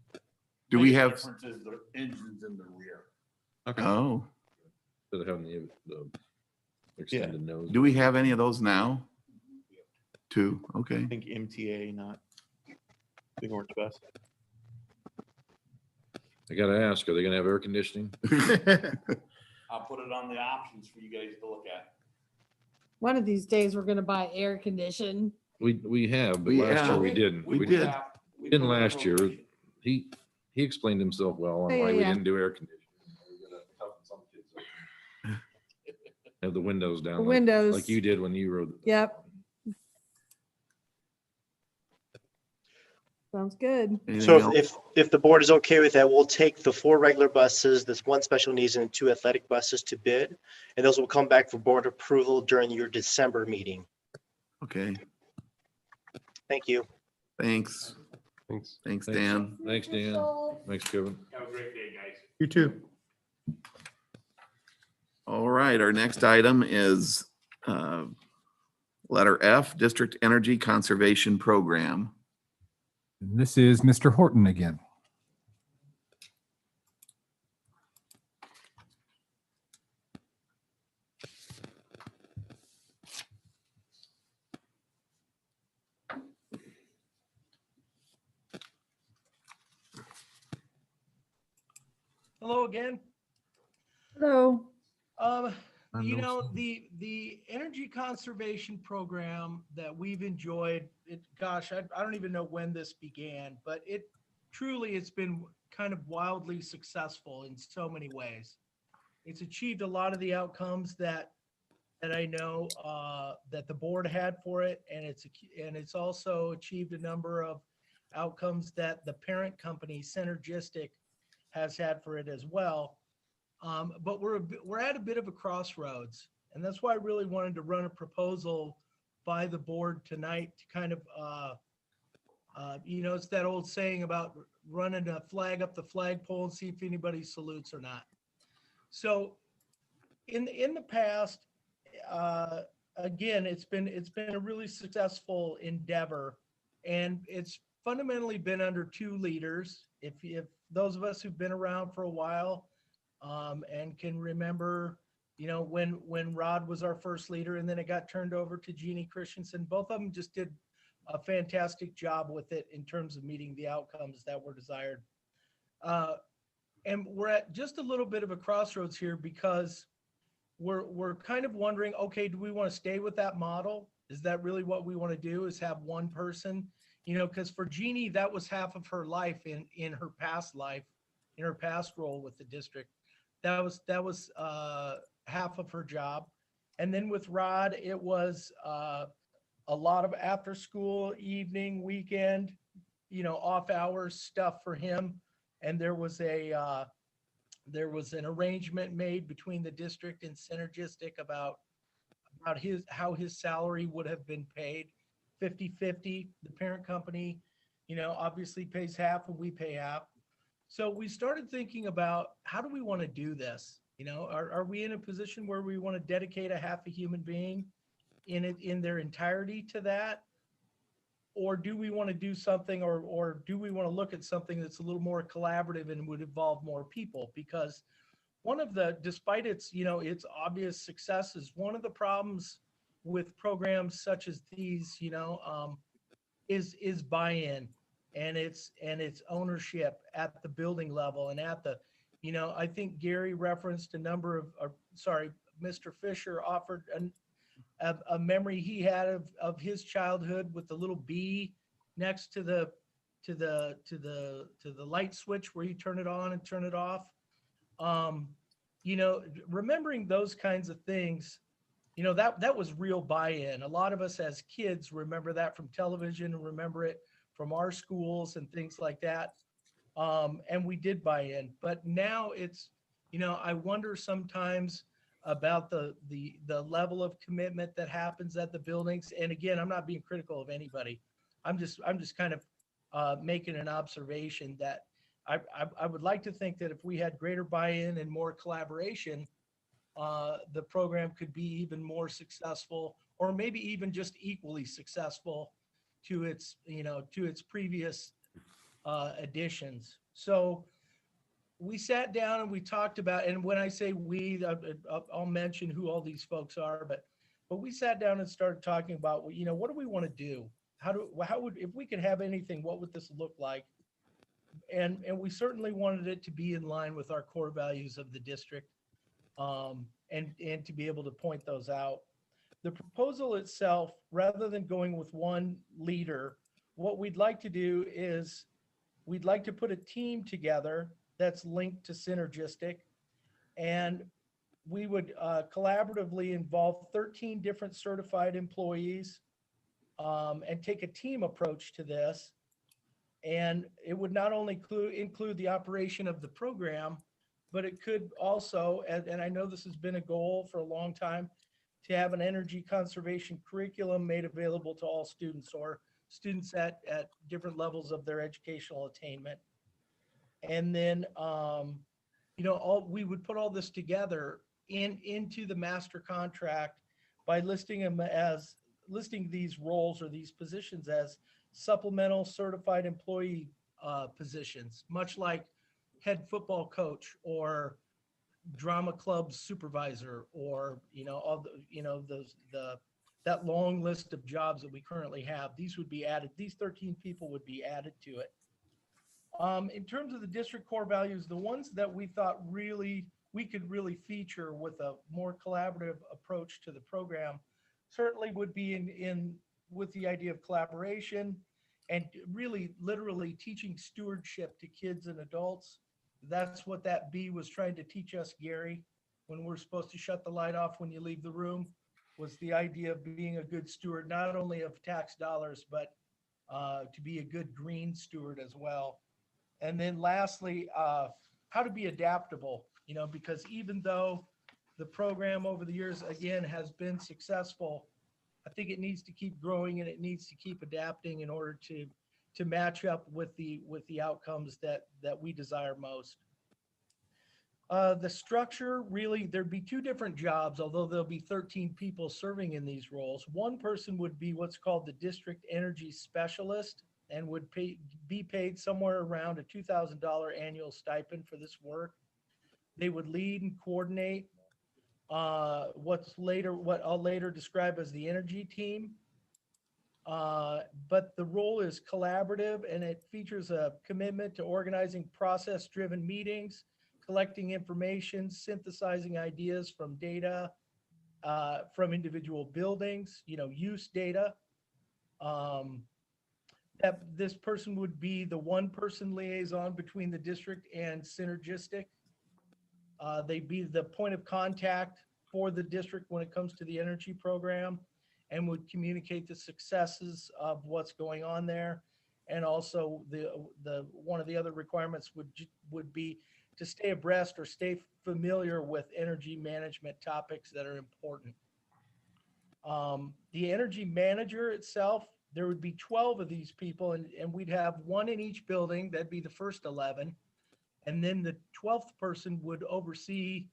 Do we have, The engines in the rear. Okay. oh, Instead of having the extended nose. do we have any of those now? 2, okay. I think MTA, not Big Orange Bus. I gotta ask, are they gonna have air conditioning? I'll put it on the options for you guys to look at. One of these days, we're going to buy air conditioned. We have, but We last have. year we didn't. We did. We didn't last year. He explained himself well on Yeah, why we yeah, yeah. didn't do air conditioning. We're gonna toughen some kids up. Have the windows down. The like- windows. Like you did when you rode. Yep. Sounds good. Anything So else? if the board is okay with that, we'll take the 4 regular buses, this 1 special needs and 2 athletic buses to bid. And those will come back for board approval during your December meeting. Okay, Thank you. thanks. Thanks. Thanks, Thanks. Dan. Thanks, Dan. Thanks, Kevin. Have a great day, guys. You too. All right, our next item is letter F, District Energy Conservation Program. This is Mr. Horton again. Hello again. Hello. You know, the energy conservation program that we've enjoyed, gosh, I don't even know when this began, but it's been kind of wildly successful in so many ways. It's achieved a lot of the outcomes that I know that the board had for it, and it's also achieved a number of outcomes that the parent company Synergistic has had for it as well. But we're at a bit of a crossroads, and that's why I really wanted to run a proposal by the board tonight to kind of, it's that old saying about running a flag up the flagpole and see if anybody salutes or not. So in the past, again, it's been a really successful endeavor, and it's fundamentally been under 2 leaders. If those of us who've been around for a while, and can remember, when Rod was our first leader, and then it got turned over to Jeannie Christensen. Both of them just did a fantastic job with it in terms of meeting the outcomes that were desired. And we're at just a little bit of a crossroads here because we're kind of wondering, okay, do we want to stay with that model? Is that really what we want to do, is have one person? Because for Jeannie, that was half of her life in her past life, in her past role with the district. That was half of her job. And then with Rod, it was a lot of after school, evening, weekend, off hours stuff for him. And there was an arrangement made between the district and Synergistic about how his salary would have been paid 50-50. The parent company, obviously pays half and we pay half. So we started thinking about, how do we want to do this? Are we in a position where we want to dedicate a half a human being in their entirety to that? Or do we want to do something, or do we want to look at something that's a little more collaborative and would involve more people? Because despite its obvious successes, one of the problems with programs such as these, is buy-in. And it's ownership at the building level and at the, I think Gary referenced a number of, Mr. Fisher offered a memory he had of his childhood with the little bee next to the light switch where you turn it on and turn it off. Remembering those kinds of things, that was real buy-in. A lot of us as kids remember that from television, and remember it from our schools and things like that. And we did buy in, but now it's, I wonder sometimes about the level of commitment that happens at the buildings. And again, I'm not being critical of anybody. I'm just kind of making an observation that I would like to think that if we had greater buy-in and more collaboration, the program could be even more successful, or maybe even just equally successful to its previous editions. So we sat down and we talked about, and when I say we, I'll mention who all these folks are, but we sat down and started talking about, what do we want to do? How would, if we could have anything, what would this look like? And we certainly wanted it to be in line with our core values of the district, and to be able to point those out. The proposal itself, rather than going with one leader, what we'd like to do is we'd like to put a team together that's linked to Synergistic. And we would collaboratively involve 13 different certified employees and take a team approach to this. And it would not only include the operation of the program, but it could also, and I know this has been a goal for a long time, to have an energy conservation curriculum made available to all students or students at different levels of their educational attainment. And then, we would put all this together into the master contract by listing these roles or these positions as supplemental certified employee positions, much like head football coach or drama club supervisor, or that long list of jobs that we currently have. These would be added. These 13 people would be added to it. In terms of the district core values, the ones that we thought we could really feature with a more collaborative approach to the program certainly would be with the idea of collaboration and really literally teaching stewardship to kids and adults. That's what that B was trying to teach us, Gary, when we're supposed to shut the light off when you leave the room, was the idea of being a good steward, not only of tax dollars, but to be a good green steward as well. And then lastly, how to be adaptable, because even though the program over the years, again, has been successful, I think it needs to keep growing and it needs to keep adapting in order to match up with the outcomes that we desire most. The structure, really, there'd be two different jobs, although there'll be 13 people serving in these roles. One person would be what's called the district energy specialist and would be paid somewhere around a $2,000 annual stipend for this work. They would lead and coordinate what I'll later describe as the energy team. But the role is collaborative and it features a commitment to organizing process-driven meetings, collecting information, synthesizing ideas from data, from individual buildings, use data. That this person would be the one-person liaison between the district and Synergistic. They'd be the point of contact for the district when it comes to the energy program and would communicate the successes of what's going on there. And also one of the other requirements would be to stay abreast or stay familiar with energy management topics that are important. The energy manager itself, there would be 12 of these people and we'd have one in each building. That'd be the first 11. And then the 12th person would oversee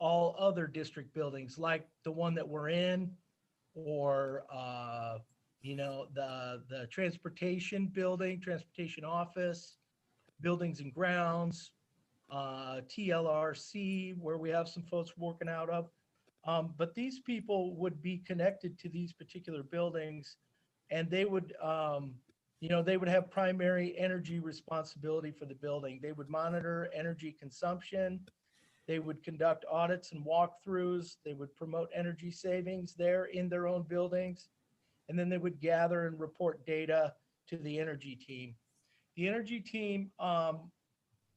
all other district buildings like the one that we're in, or the transportation building, transportation office, buildings and grounds, TLRC, where we have some folks working out of. But these people would be connected to these particular buildings, and they would they would have primary energy responsibility for the building. They would monitor energy consumption. They would conduct audits and walkthroughs. They would promote energy savings there in their own buildings. And then they would gather and report data to the energy team. The energy team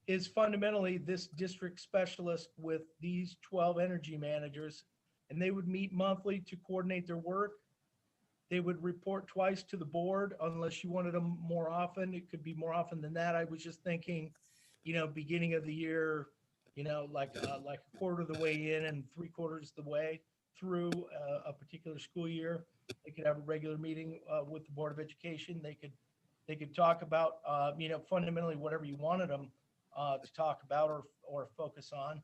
is fundamentally this district specialist with these 12 energy managers, and they would meet monthly to coordinate their work. They would report twice to the board unless you wanted them more often. It could be more often than that. I was just thinking, beginning of the year, like a quarter of the way in and 3/4 the way through a particular school year. They could have a regular meeting with the Board of Education. They could talk about, fundamentally whatever you wanted them to talk about or focus on.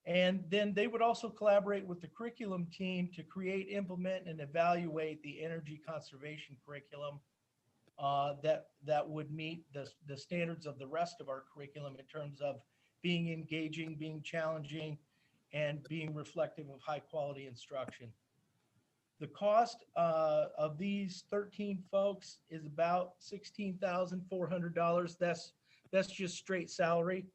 And then they would also collaborate with the curriculum team to create, implement, and evaluate the energy conservation curriculum that would meet the standards of the rest of our curriculum in terms of being engaging, being challenging, and being reflective of high quality instruction. The cost of these 13 folks is about $16,400. That's just straight salary.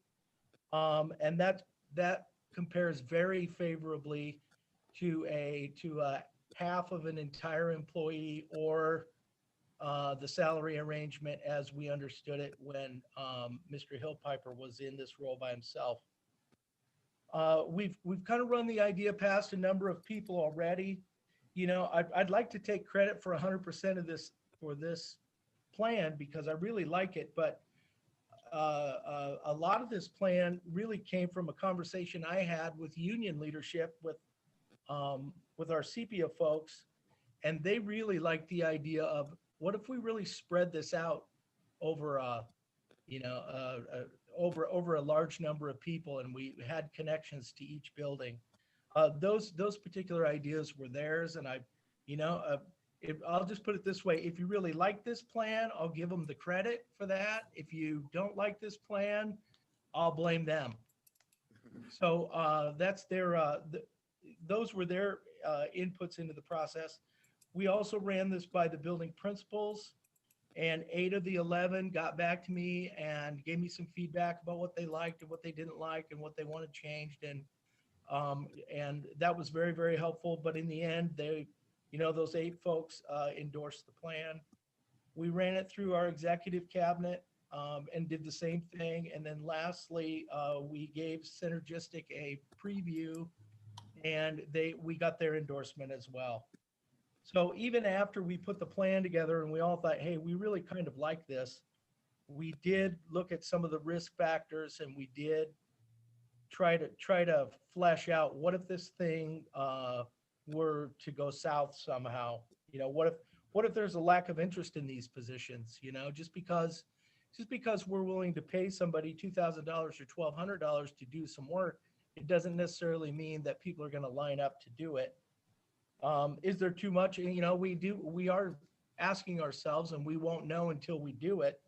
And that compares very favorably to a half of an entire employee or the salary arrangement as we understood it when Mr. Hillpiper was in this role by himself. We've kind of run the idea past a number of people already. You know, I'd like to take credit for 100% of this for this plan because I really like it, but a lot of this plan really came from a conversation I had with union leadership with our sepia folks, and they really liked the idea of what if we really spread this out over over a large number of people, and we had connections to each building. Those particular ideas were theirs, and I'll just put it this way: if you really like this plan, I'll give them the credit for that. If you don't like this plan, I'll blame them. So that's those were their inputs into the process. We also ran this by the building principals, and 8 of the 11 got back to me and gave me some feedback about what they liked and what they didn't like and what they wanted changed. And that was very, very helpful. But in the end, those 8 folks endorsed the plan. We ran it through our executive cabinet and did the same thing. And then lastly, we gave Synergistic a preview, and we got their endorsement as well. So even after we put the plan together and we all thought, hey, we really kind of like this, we did look at some of the risk factors, and we did try to flesh out what if this thing were to go south somehow. What if there's a lack of interest in these positions? Just because we're willing to pay somebody $2,000 or $1,200 to do some work, it doesn't necessarily mean that people are going to line up to do it. Is there too much? We are asking ourselves, and we won't know until we do it.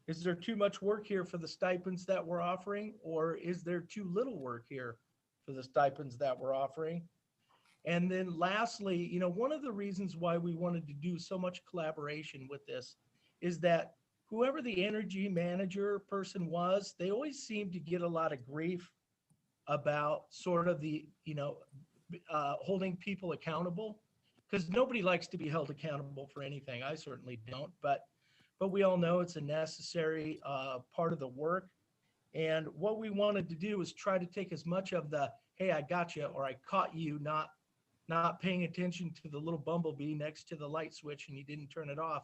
Is there too much work here for the stipends that we're offering, or is there too little work here for the stipends that we're offering? And then lastly, one of the reasons why we wanted to do so much collaboration with this is that whoever the energy manager person was, they always seemed to get a lot of grief about sort of the, holding people accountable, because nobody likes to be held accountable for anything. I certainly don't, but we all know it's a necessary part of the work. And what we wanted to do is try to take as much of the, hey, I got you, or I caught you not paying attention to the little bumblebee next to the light switch and you didn't turn it off.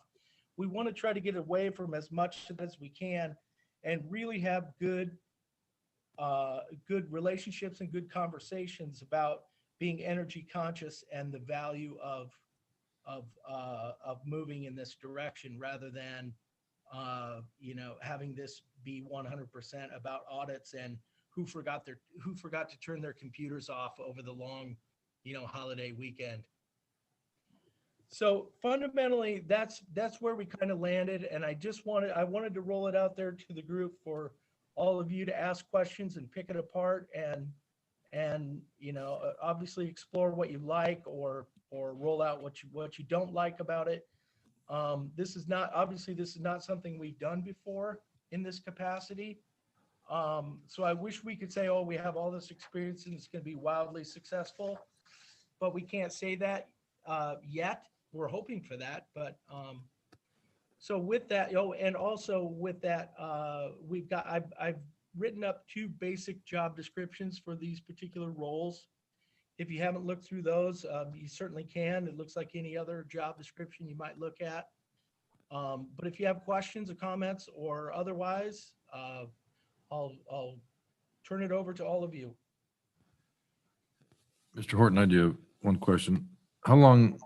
We want to try to get away from as much as we can and really have good relationships and good conversations about being energy conscious and the value of moving in this direction, rather than having this be 100% about audits and who forgot to turn their computers off over the long holiday weekend. So fundamentally, that's where we kind of landed, and I wanted to roll it out there to the group for all of you to ask questions and pick it apart, and obviously explore what you like, or roll out what you don't like about it. This is not something we've done before in this capacity. So I wish we could say, oh, we have all this experience and it's going to be wildly successful, but we can't say that yet. We're hoping for that, but so with that, and also with that, I've written up 2 basic job descriptions for these particular roles. If you haven't looked through those, you certainly can. It looks like any other job description you might look at. But if you have questions or comments or otherwise, I'll turn it over to all of you. Mr. Horton, I do have one question. How long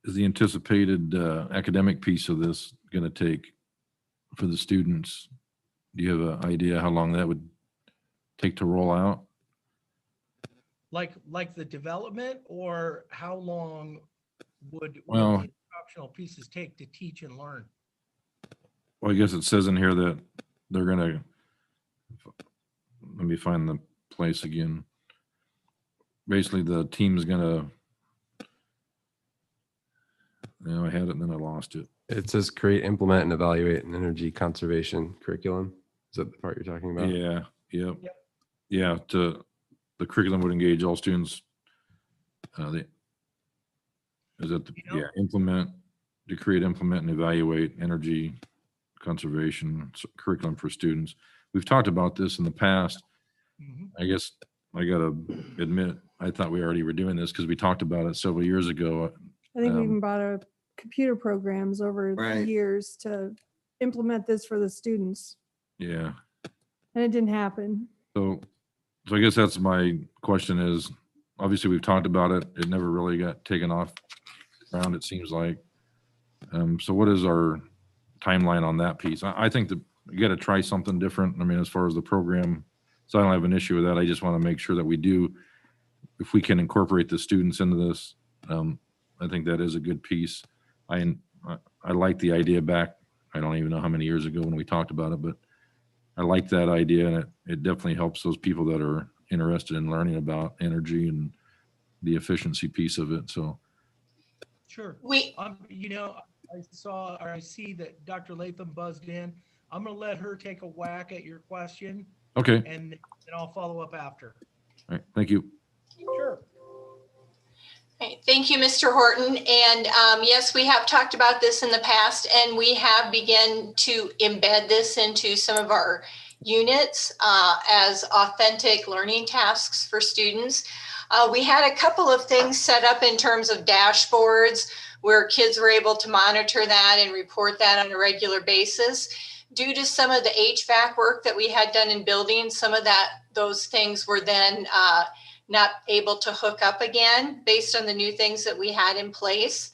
is the anticipated academic piece of this going to take for the students? Do you have an idea how long that would take to roll out? Like the development, or how long would the instructional pieces take to teach and learn? Well, I guess it says in here that they're going to, let me find the place again. Basically, the team is going to, I had it and then I lost it. It says create, implement, and evaluate an energy conservation curriculum. Is that the part you're talking about? Yeah. Yep. Yeah. The curriculum would engage all students. Implement, to create, implement, and evaluate energy conservation curriculum for students. We've talked about this in the past. I guess I gotta admit, I thought we already were doing this because we talked about it several years ago. I think we even bought a computer programs over the Right. years to implement this for the students, Yeah. and it didn't happen. So I guess that's my question is, obviously we've talked about it. It never really got taken off ground, it seems like. So what is our timeline on that piece? I think that you got to try something different. I mean, as far as the program, so I don't have an issue with that. I just want to make sure that we do, if we can incorporate the students into this, I think that is a good piece. I like the idea back. I don't even know how many years ago when we talked about it, but I like that idea, and it definitely helps those people that are interested in learning about energy and the efficiency piece of it. So Sure. We, I see that Dr. Latham buzzed in. I'm going to let her take a whack at your question, okay, and then I'll follow up after. all right, thank you. Sure. Thank you, Mr. Horton. And yes, we have talked about this in the past, and we have begun to embed this into some of our units as authentic learning tasks for students. We had a couple of things set up in terms of dashboards where kids were able to monitor that and report that on a regular basis. Due to some of the HVAC work that we had done in buildings, some of those things were then not able to hook up again based on the new things that we had in place.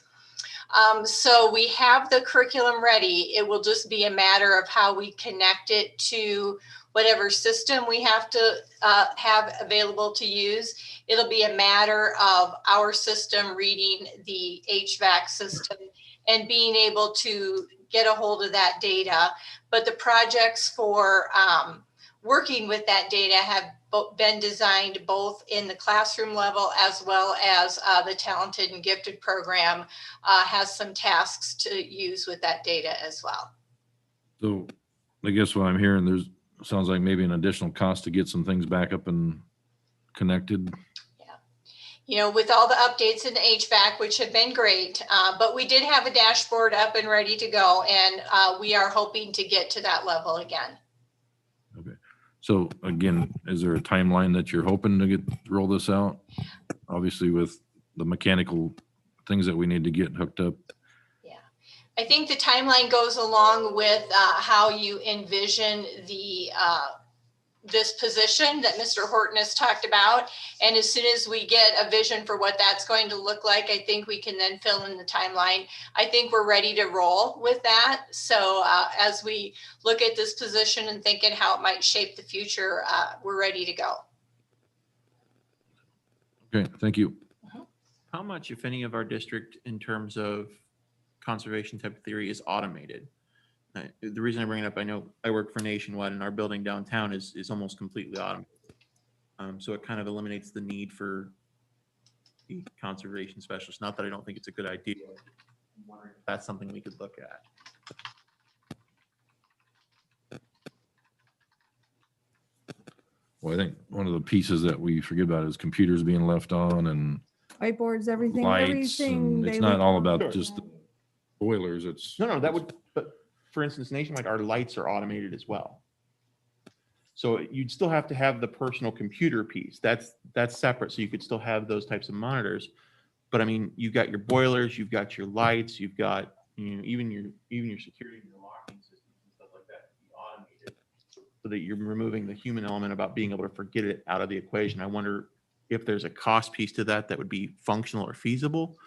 So we have the curriculum ready. It will just be a matter of how we connect it to whatever system we have to have available to use. It'll be a matter of our system reading the HVAC system and being able to get a hold of that data. But the projects for working with that data have been designed both in the classroom level as well as the Talented and Gifted program has some tasks to use with that data as well. So I guess what I'm hearing, sounds like maybe an additional cost to get some things back up and connected. With all the updates in the HVAC, which have been great, but we did have a dashboard up and ready to go, and we are hoping to get to that level again. Okay. So again, is there a timeline that you're hoping to roll this out? Obviously with the mechanical things that we need to get hooked up. Yeah, I think the timeline goes along with how you envision this position that Mr. Horton has talked about. And as soon as we get a vision for what that's going to look like, I think we can then fill in the timeline. I think we're ready to roll with that. So as we look at this position and thinking how it might shape the future, we're ready to go. Okay, thank you. How much, if any, of our district in terms of conservation type of theory is automated? The reason I bring it up, I know I work for Nationwide, and our building downtown is almost completely automated. So it kind of eliminates the need for the conservation specialist. Not that I don't think it's a good idea. I'm wondering if that's something we could look at. Well, I think one of the pieces that we forget about is computers being left on and Whiteboards, everything, lights. everything. And it's they not look- all about just the boilers. It's No, that would, but for instance, Nationwide, our lights are automated as well. So you'd still have to have the personal computer piece. That's separate. So you could still have those types of monitors. But I mean, you've got your boilers, you've got your lights, you've got, even your security and your locking systems and stuff like that to be automated, so that you're removing the human element about being able to forget it out of the equation. I wonder if there's a cost piece to that that would be functional or feasible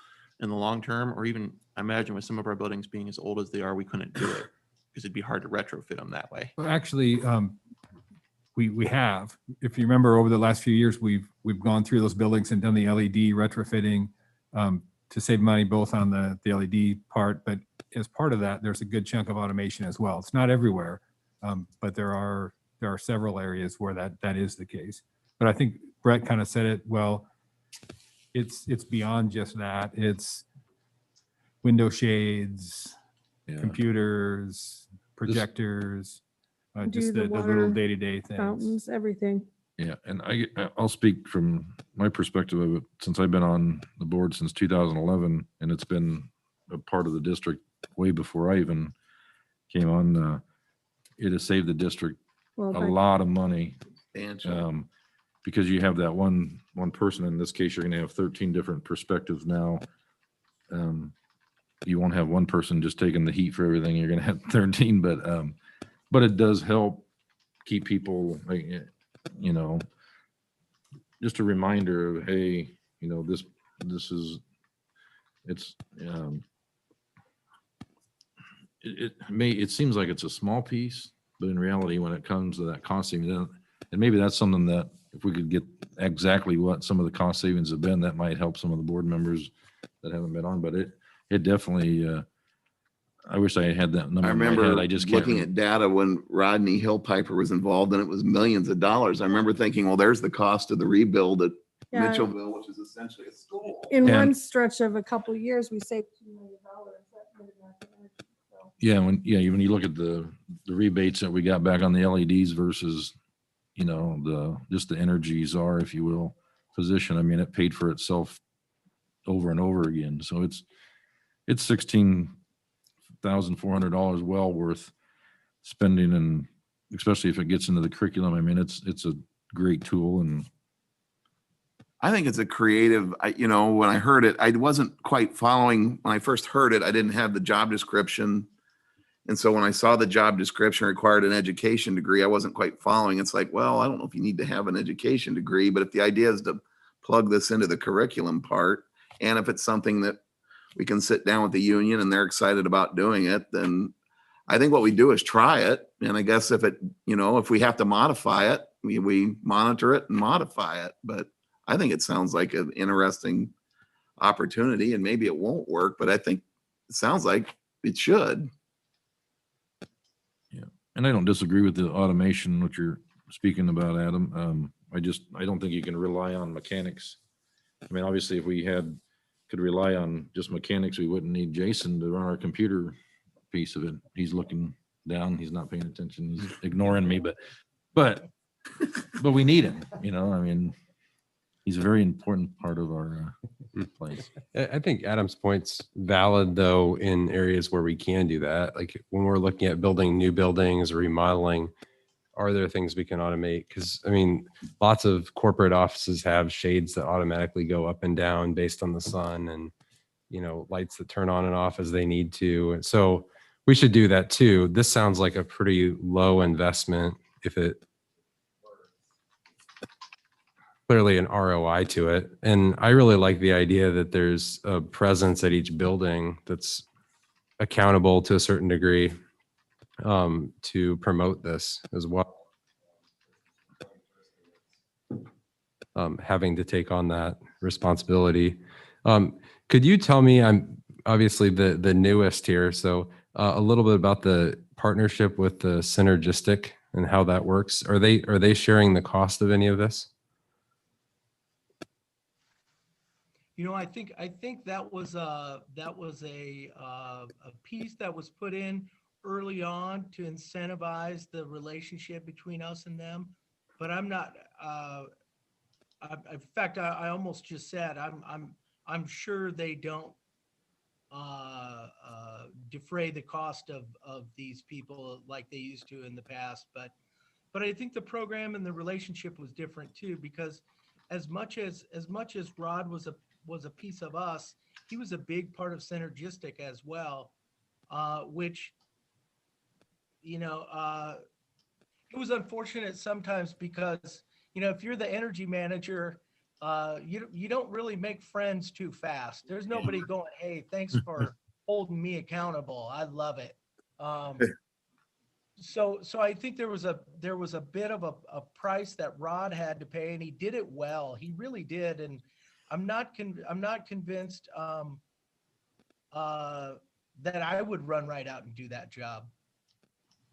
in the long term, or even I imagine with some of our buildings being as old as they are, we couldn't do it because it'd be hard to retrofit them that way. Well, actually, we have. If you remember, over the last few years, we've gone through those buildings and done the LED retrofitting to save money both on the LED part, but as part of that, there's a good chunk of automation as well. It's not everywhere, but there are several areas where that is the case. But I think Brett kind of said it well. It's beyond just that. It's window shades, computers, projectors, just Do the the little water day-to-day things. Fountains, everything. Yeah, and I'll speak from my perspective of it, since I've been on the board since 2011, and it's been a part of the district way before I even came on. It has saved the district Well, a back- lot of money. Substantial. Because you have that one person. In this case, you're going to have 13 different perspectives now. You won't have one person just taking the heat for everything. You're going to have 13, but it does help keep people, like, you know, just a reminder of, hey, you know, this is, it's, it seems like it's a small piece, but in reality, when it comes to that cost saving, and maybe that's something that if we could get exactly what some of the cost savings have been, that might help some of the board members that haven't been on, but it definitely, I wish I had that number I in my remember head. I just can't. looking at data when Rodney Hillpiper was involved and it was millions of dollars. I remember thinking, well, there's the cost of the rebuild at Yeah. Mitchellville, which is essentially a school. In And- one stretch of a couple of years, we saved $2 million. That mid-American Energy, so. Yeah, when you look at the rebates that we got back on the LEDs versus, you know, just the Energy czar, if you will, position, I mean, it paid for itself over and over again. So it's $16,400 well worth spending, and especially if it gets into the curriculum. I mean, it's a great tool. And I think it's a creative, you know, when I heard it, I wasn't quite following. When I first heard it, I didn't have the job description. And so when I saw the job description required an education degree, I wasn't quite following. It's like, well, I don't know if you need to have an education degree, but if the idea is to plug this into the curriculum part, and if it's something that we can sit down with the union and they're excited about doing it, then I think what we do is try it. And I guess if it, you know, if we have to modify it, we monitor it and modify it. But I think it sounds like an interesting opportunity, and maybe it won't work, but I think it sounds like it should. yeah, and I don't disagree with the automation, which you're speaking about, Adam. I don't think you can rely on mechanics. I mean, obviously, if we could rely on just mechanics, we wouldn't need Jason to run our computer piece of it. He's looking down, he's not paying attention, he's ignoring me, but we need him, you know. I mean, he's a very important part of our place. I think Adam's point's valid, though, in areas where we can do that. Like when we're looking at building new buildings or remodeling, are there things we can automate? Because, I mean, lots of corporate offices have shades that automatically go up and down based on the sun, and, you know, lights that turn on and off as they need to. And so we should do that too. This sounds like a pretty low investment if it clearly an ROI to it. And I really like the idea that there's a presence at each building that's accountable to a certain degree to promote this as well. Having to take on that responsibility. Could you tell me, I'm obviously the newest here, so a little bit about the partnership with the Synergistic and how that works? Are they sharing the cost of any of this? You know, I think that was a piece that was put in early on to incentivize the relationship between us and them. But I'm not. In fact, I almost just said I'm sure they don't defray the cost of these people like they used to in the past. But I think the program and the relationship was different too, because as much as Rod was a piece of us, he was a big part of Synergistic as well, which, you know, it was unfortunate sometimes because, you know, if you're the energy manager, you don't really make friends too fast. There's nobody going, hey, thanks for holding me accountable. I love it. So I think there was a bit of a price that Rod had to pay, and he did it well. He really did. And I'm not convinced that I would run right out and do that job.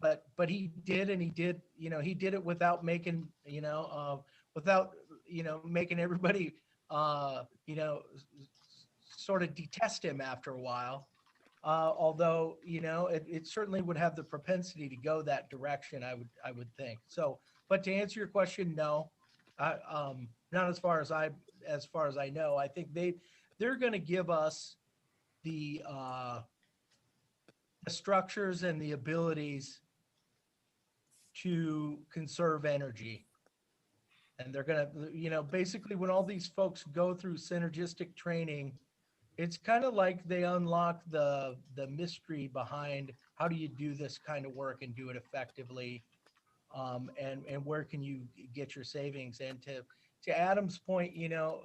But he did, and he did it without making, making everybody, sort of detest him after a while. Although, you know, it certainly would have the propensity to go that direction, I would think. So, but to answer your question, no, not as far as I know. I think they're going to give us the structures and the abilities to conserve energy. And they're gonna, you know, basically when all these folks go through synergistic training, it's kind of like they unlock the mystery behind how do you do this kind of work and do it effectively, and where can you get your savings. And to Adam's point, you know,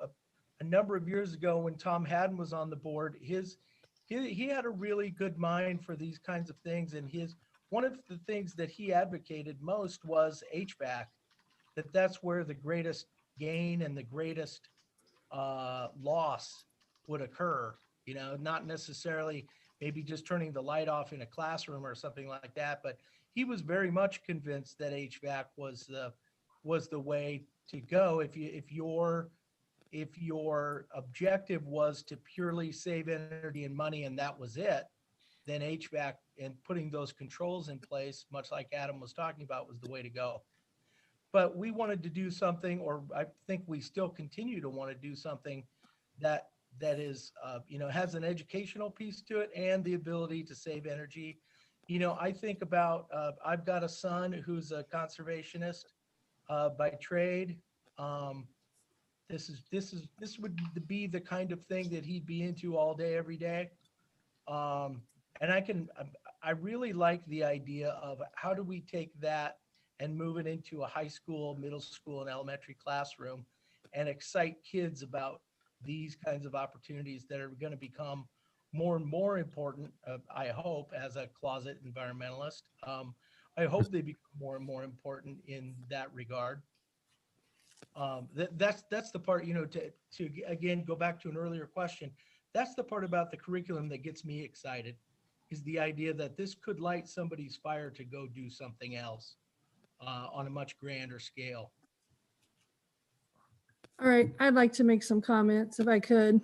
a number of years ago when Tom Haddon was on the board, he had a really good mind for these kinds of things, and one of the things that he advocated most was HVAC, that's where the greatest gain and the greatest loss would occur. You know, not necessarily maybe just turning the light off in a classroom or something like that, but he was very much convinced that HVAC was the way to go. If your objective was to purely save energy and money and that was it, then HVAC and putting those controls in place, much like Adam was talking about, was the way to go. But we wanted to do something, or I think we still continue to want to do something that is, you know, has an educational piece to it and the ability to save energy. You know, I think about, I've got a son who's a conservationist by trade. This would be the kind of thing that he'd be into all day, every day. And I really like the idea of how do we take that and move it into a high school, middle school, and elementary classroom and excite kids about these kinds of opportunities that are going to become more and more important, I hope, as a closet environmentalist. I hope they become more and more important in that regard. That's the part, you know, to again, go back to an earlier question, that's the part about the curriculum that gets me excited, is the idea that this could light somebody's fire to go do something else on a much grander scale. All right, I'd like to make some comments if I could.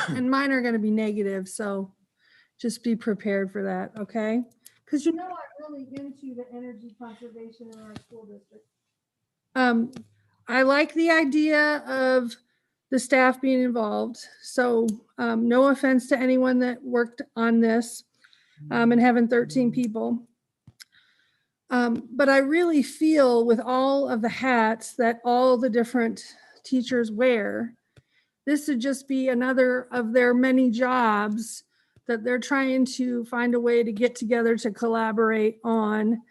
And mine are going to be negative, so just be prepared for that, okay? Because you know I'm really into the energy conservation in our school district. I like the idea of the staff being involved. So no offense to anyone that worked on this and having 13 people. But I really feel with all of the hats that all the different teachers wear, this would just be another of their many jobs that they're trying to find a way to get together to collaborate on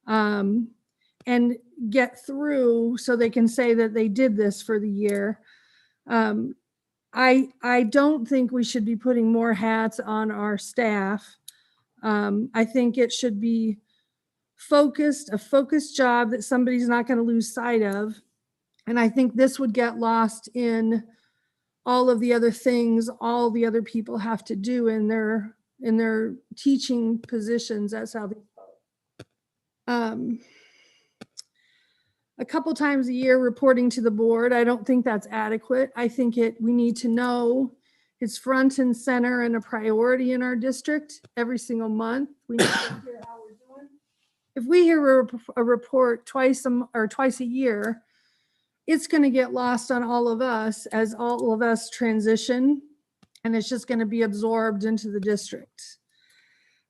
and get through so they can say that they did this for the year. I don't think we should be putting more hats on our staff. I think it should be a focused job that somebody's not going to lose sight of. And I think this would get lost in all of the other things all the other people have to do in their teaching positions at Southeast Polk. A couple times a year reporting to the board, I don't think that's adequate. I think we need to know it's front and center and a priority in our district every single month. We need to hear how we're doing. If we hear a report twice a year, it's going to get lost on all of us as all of us transition, and it's just going to be absorbed into the district.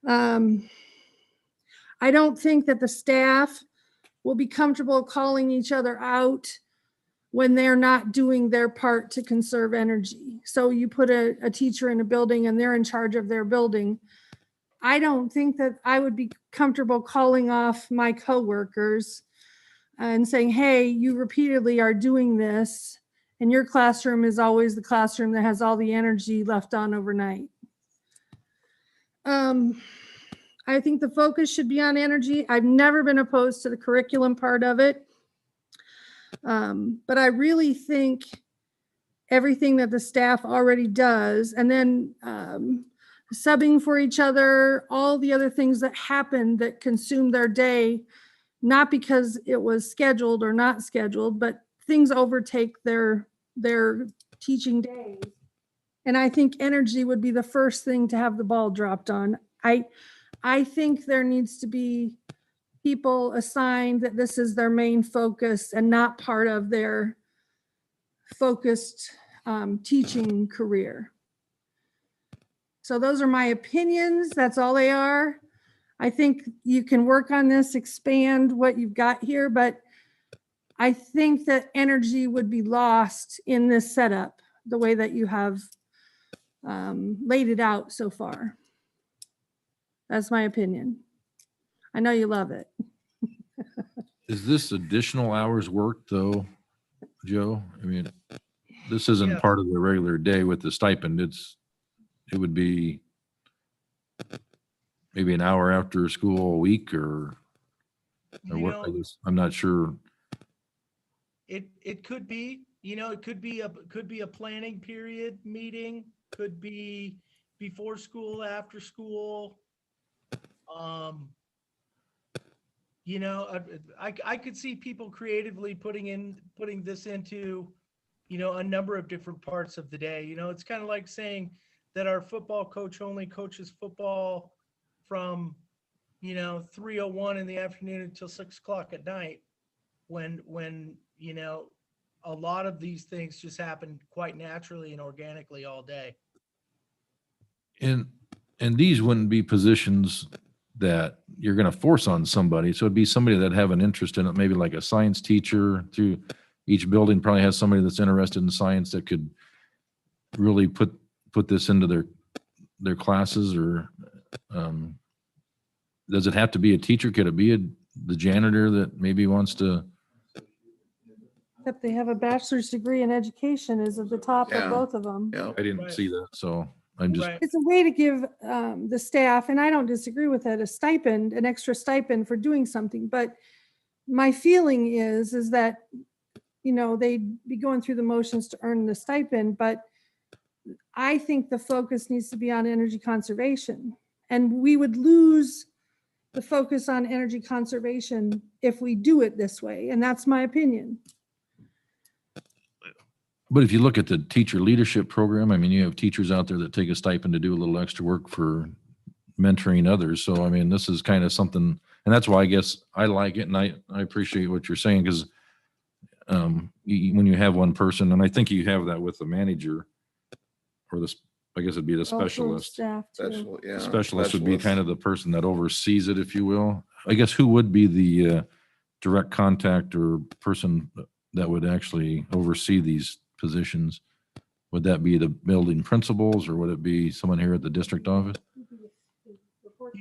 I don't think that the staff will be comfortable calling each other out when they're not doing their part to conserve energy. So you put a teacher in a building and they're in charge of their building. I don't think that I would be comfortable calling off my coworkers and saying, hey, you repeatedly are doing this, and your classroom is always the classroom that has all the energy left on overnight. I think the focus should be on energy. I've never been opposed to the curriculum part of it. But I really think everything that the staff already does, and then subbing for each other, all the other things that happen that consume their day, not because it was scheduled or not scheduled, but things overtake their teaching days. And I think energy would be the first thing to have the ball dropped on. I think there needs to be people assigned that this is their main focus and not part of their focused teaching career. So those are my opinions. That's all they are. I think you can work on this, expand what you've got here, but I think that energy would be lost in this setup, the way that you have laid it out so far. That's my opinion. I know you love it. Is this additional hours worked though, Joe? I mean, this isn't Yeah. part of the regular day with the stipend. It would be maybe an hour after school a week or You what? know, I'm not sure. it could be, it could be a planning period meeting, could be before school, after school. I could see people creatively putting this into, a number of different parts of the day. It's kind of like saying that our football coach only coaches football from, 3:01 in the afternoon until 6 o'clock at night, when a lot of these things just happen quite naturally and organically all day. And these wouldn't be positions that you're going to force on somebody. So it'd be somebody that have an interest in it, maybe like a science teacher. Through each building probably has somebody that's interested in science that could really put this into their classes. Or does it have to be a teacher? Could it be the janitor that maybe wants to? Except they have a bachelor's degree in education is at the top Yeah. of both of them. Yeah. I didn't Right. see that, so I'm just. Right. It's a way to give the staff, and I don't disagree with it, a stipend, an extra stipend for doing something. But my feeling is that, they'd be going through the motions to earn the stipend, but I think the focus needs to be on energy conservation. And we would lose the focus on energy conservation if we do it this way. And that's my opinion. But if you look at the teacher leadership program, I mean, you have teachers out there that take a stipend to do a little extra work for mentoring others. So, I mean, this is kind of something, and that's why I guess I like it. And I appreciate what you're saying, because when you have one person, and I think you have that with the manager or I guess it'd be the Also specialist. staff too. Special, yeah. The specialist would be kind of the person that oversees it, if you will. I guess who would be the direct contact or person that would actually oversee these positions? Would that be the building principals, or would it be someone here at the district office?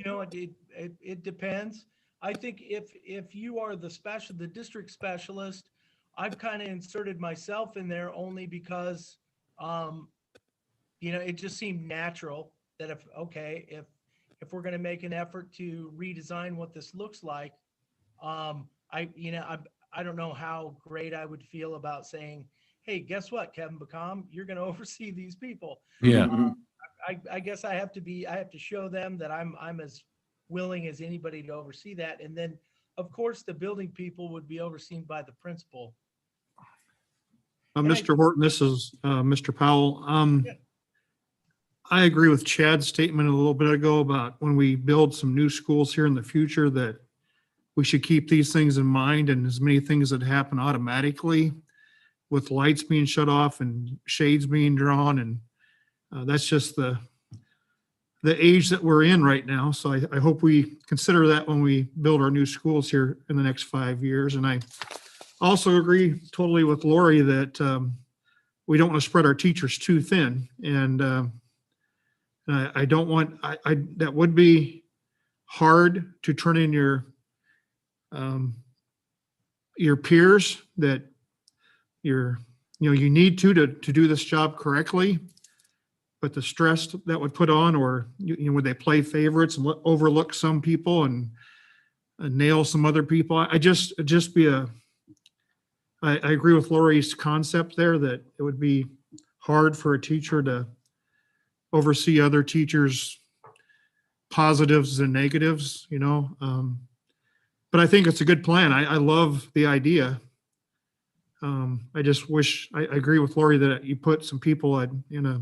It depends. I think if you are the district specialist, I've kind of inserted myself in there only because, it just seemed natural that if we're going to make an effort to redesign what this looks like, I don't know how great I would feel about saying, hey, guess what, Kevin Bacom, you're going to oversee these people. Yeah. I guess I have to show them that I'm as willing as anybody to oversee that. And then, of course, the building people would be overseen by the principal. Mr. Horton, this is Mr. Powell. Yeah. I agree with Chad's statement a little bit ago about when we build some new schools here in the future, that we should keep these things in mind, and as many things that happen automatically with lights being shut off and shades being drawn. And that's just the age that we're in right now. So I hope we consider that when we build our new schools here in the next 5 years. And I also agree totally with Lori that we don't want to spread our teachers too thin. And I don't want, that would be hard to turn in your peers that you need to do this job correctly. But the stress that would put on, or would they play favorites and overlook some people and nail some other people? I agree with Lori's concept there that it would be hard for a teacher to oversee other teachers' positives and negatives, but I think it's a good plan. I love the idea. I just wish, I agree with Lori that you put some people in a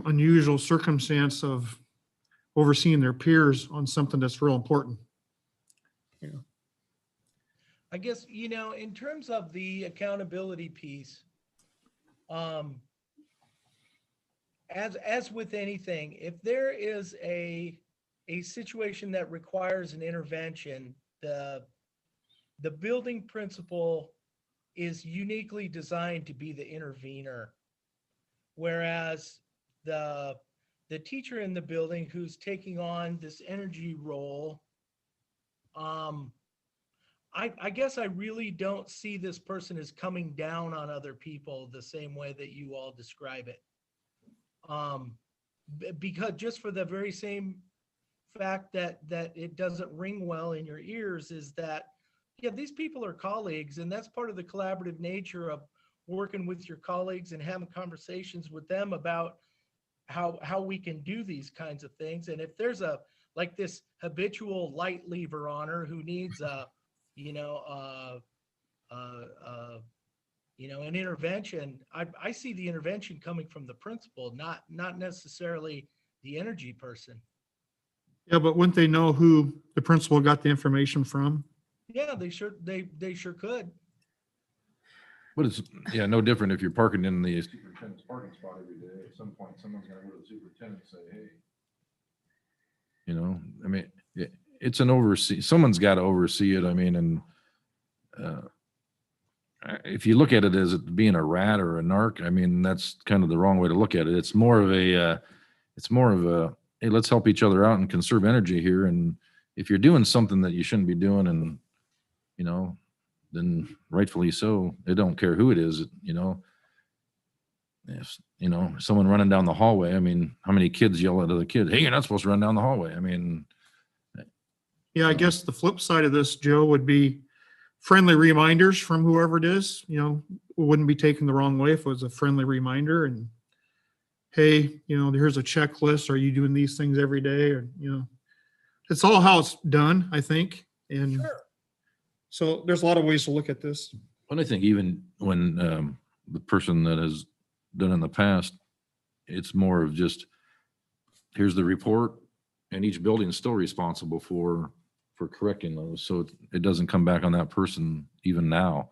unusual circumstance of overseeing their peers on something that's real important. I guess, in terms of the accountability piece, as with anything, if there is a situation that requires an intervention, the building principal is uniquely designed to be the intervener. Whereas the teacher in the building who's taking on this energy role, I guess I really don't see this person as coming down on other people the same way that you all describe it. Because just for the very same fact that it doesn't ring well in your ears is that, yeah, these people are colleagues, and that's part of the collaborative nature of working with your colleagues and having conversations with them about how we can do these kinds of things. And if there's like this habitual light lever honor who needs an intervention, I see the intervention coming from the principal, not necessarily the energy person. Yeah, but wouldn't they know who the principal got the information from? Yeah, they sure could. But it's, yeah, no different if you're parking in the superintendent's parking spot every day. At some point, someone's gonna go to the superintendent and say, hey. You know, I mean, it's an oversee, someone's got to oversee it. I mean, and if you look at it as it being a rat or a narc, I mean, that's kind of the wrong way to look at it. It's more of a, hey, let's help each other out and conserve energy here. And if you're doing something that you shouldn't be doing, and, you know, then rightfully so, they don't care who it is, you know. If, you know, someone running down the hallway, I mean, how many kids yell at other kids, hey, you're not supposed to run down the hallway? I mean. Yeah, I guess the flip side of this, Joe, would be friendly reminders from whoever it is. You know, it wouldn't be taken the wrong way if it was a friendly reminder and, hey, you know, here's a checklist. Are you doing these things every day? Or, you know, it's all how it's done, I think. And Sure. So there's a lot of ways to look at this. But I think even when the person that has done in the past, it's more of just, here's the report, and each building is still responsible for correcting those. So it doesn't come back on that person even now.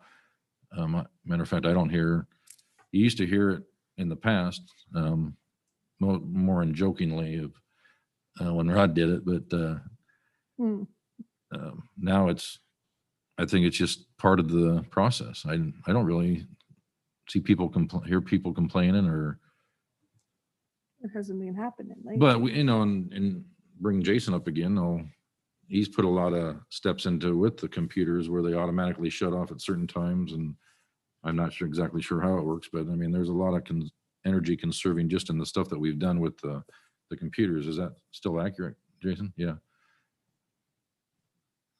Matter of fact, I don't hear, you used to hear it in the past, more in jokingly of when Rod did it, but now I think it's just part of the process. I don't really see people hear people complaining or. It hasn't been happening lately. But we, you know, and bring Jason up again. He's put a lot of steps into with the computers where they automatically shut off at certain times, and I'm not exactly sure how it works, but I mean, there's a lot of energy conserving just in the stuff that we've done with the computers. Is that still accurate, Jason? Yeah.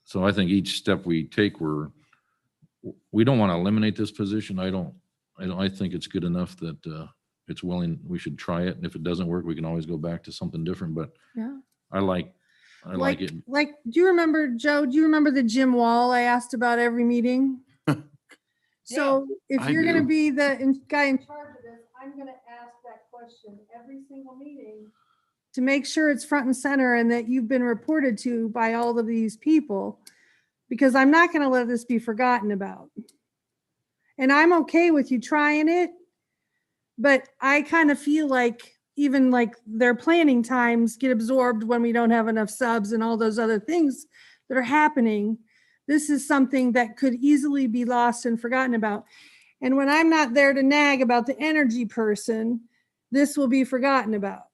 So I think each step we take, we don't want to eliminate this position. I think it's good enough that it's willing, we should try it. And if it doesn't work, we can always go back to something different, but Yeah. I like it. Like, do you remember, Joe, do you remember the gym wall I asked about every meeting? So if I you're going to do. be the guy in charge of this, I'm going to ask that question every single meeting to make sure it's front and center and that you've been reported to by all of these people, because I'm not going to let this be forgotten about. And I'm okay with you trying it, but I kind of feel like even like their planning times get absorbed when we don't have enough subs and all those other things that are happening. This is something that could easily be lost and forgotten about. And when I'm not there to nag about the energy person, this will be forgotten about.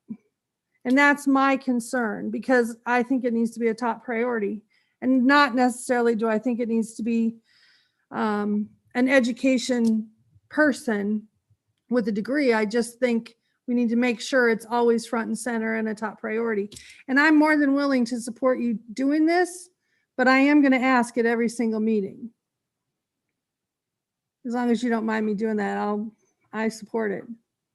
And that's my concern, because I think it needs to be a top priority, and not necessarily do I think it needs to be an education person with a degree. I just think we need to make sure it's always front and center and a top priority. And I'm more than willing to support you doing this, but I am going to ask at every single meeting. As long as you don't mind me doing that, I support it.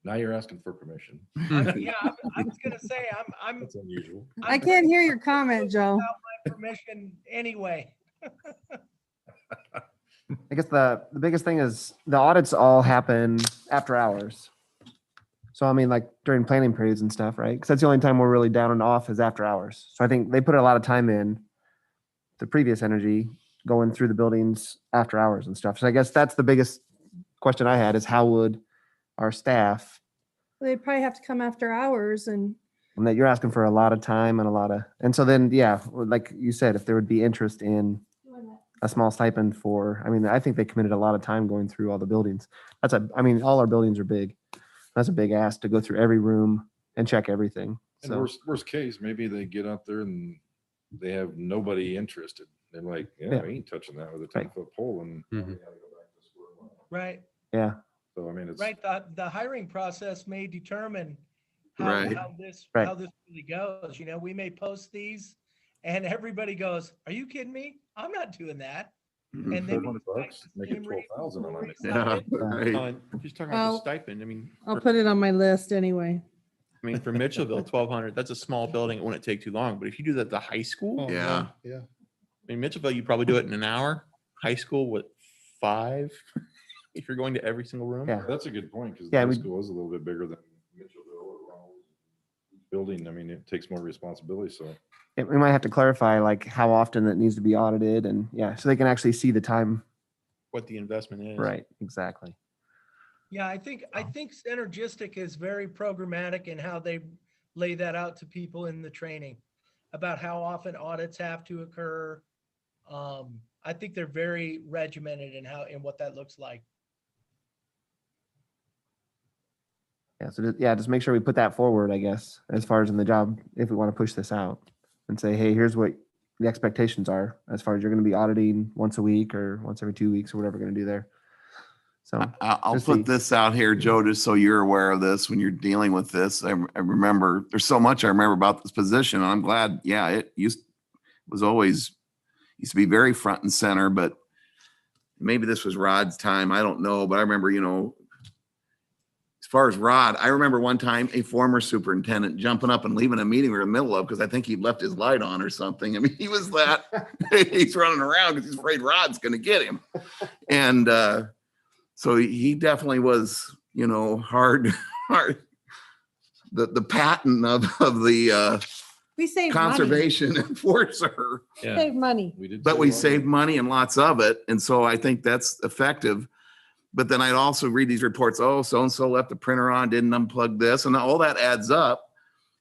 Now you're asking for permission. Yeah, I was gonna say, I'm. That's unusual. I can't hear your comment, Joe. Without my permission anyway. I guess the biggest thing is the audits all happen after hours. So I mean, like during planning periods and stuff, right? Because that's the only time we're really down and off is after hours. So I think they put a lot of time in the previous energy going through the buildings after hours and stuff. So I guess that's the biggest question I had, is how would our staff They'd probably have to come after hours and And that you're asking for a lot of time and so then, yeah, like you said, if there would be interest in a small stipend for, I mean, I think they committed a lot of time going through all the buildings. All our buildings are big. That's a big ask to go through every room and check everything. And So, worst case, maybe they get out there and they have nobody interested. They're like, yeah, Yeah. I ain't touching that with a Right. 10-foot pole and Mhm. we gotta go back to square one. Right, yeah, So I mean, it's right. The hiring process may determine Right. how this Right. really goes. You know, we may post these and everybody goes, "Are you kidding me? I'm not doing that." Mhm. And then $400, make it 12,000 on it. Yeah, right. Just talking about Well, the stipend, I mean, I'll put it on my list anyway. for Mitchellville, 1,200, that's a small building. It wouldn't take too long. But if you do that at the high school, Yeah. Yeah. in Mitchellville, you probably do it in an hour. High school, what, 5? If you're going to every single room. Yeah. That's a good point because Yeah, the high we- school is a little bit bigger than Mitchellville or Ronald. Building, I mean, it takes more responsibility, so. Yeah, we might have to clarify like how often that needs to be audited and yeah, so they can actually see the time. What the investment is. Right, exactly. Yeah, I think Synergistic is very programmatic in how they lay that out to people in the training about how often audits have to occur. I think they're very regimented in what that looks like. Yeah, so just make sure we put that forward, I guess, as far as in the job, if we want to push this out and say, hey, here's what the expectations are as far as you're going to be auditing once a week or once every 2 weeks or whatever we're going to do there. So I'll just put see. this out here, Joe, just so you're aware of this when you're dealing with this. I remember there's so much I remember about this position. And I'm glad, yeah, it used to be very front and center, but maybe this was Rod's time. I don't know, but I remember, as far as Rod, I remember one time a former superintendent jumping up and leaving a meeting we were in the middle of because I think he'd left his light on or something. I mean, he was he's running around because he's afraid Rod's going to get him. And so he definitely was, hard, the patent of the We saved conservation enforcer. money. Save money. We did. But save we money. saved money and lots of it. And so I think that's effective. But then I'd also read these reports. Oh, so-and-so left the printer on, didn't unplug this. And all that adds up.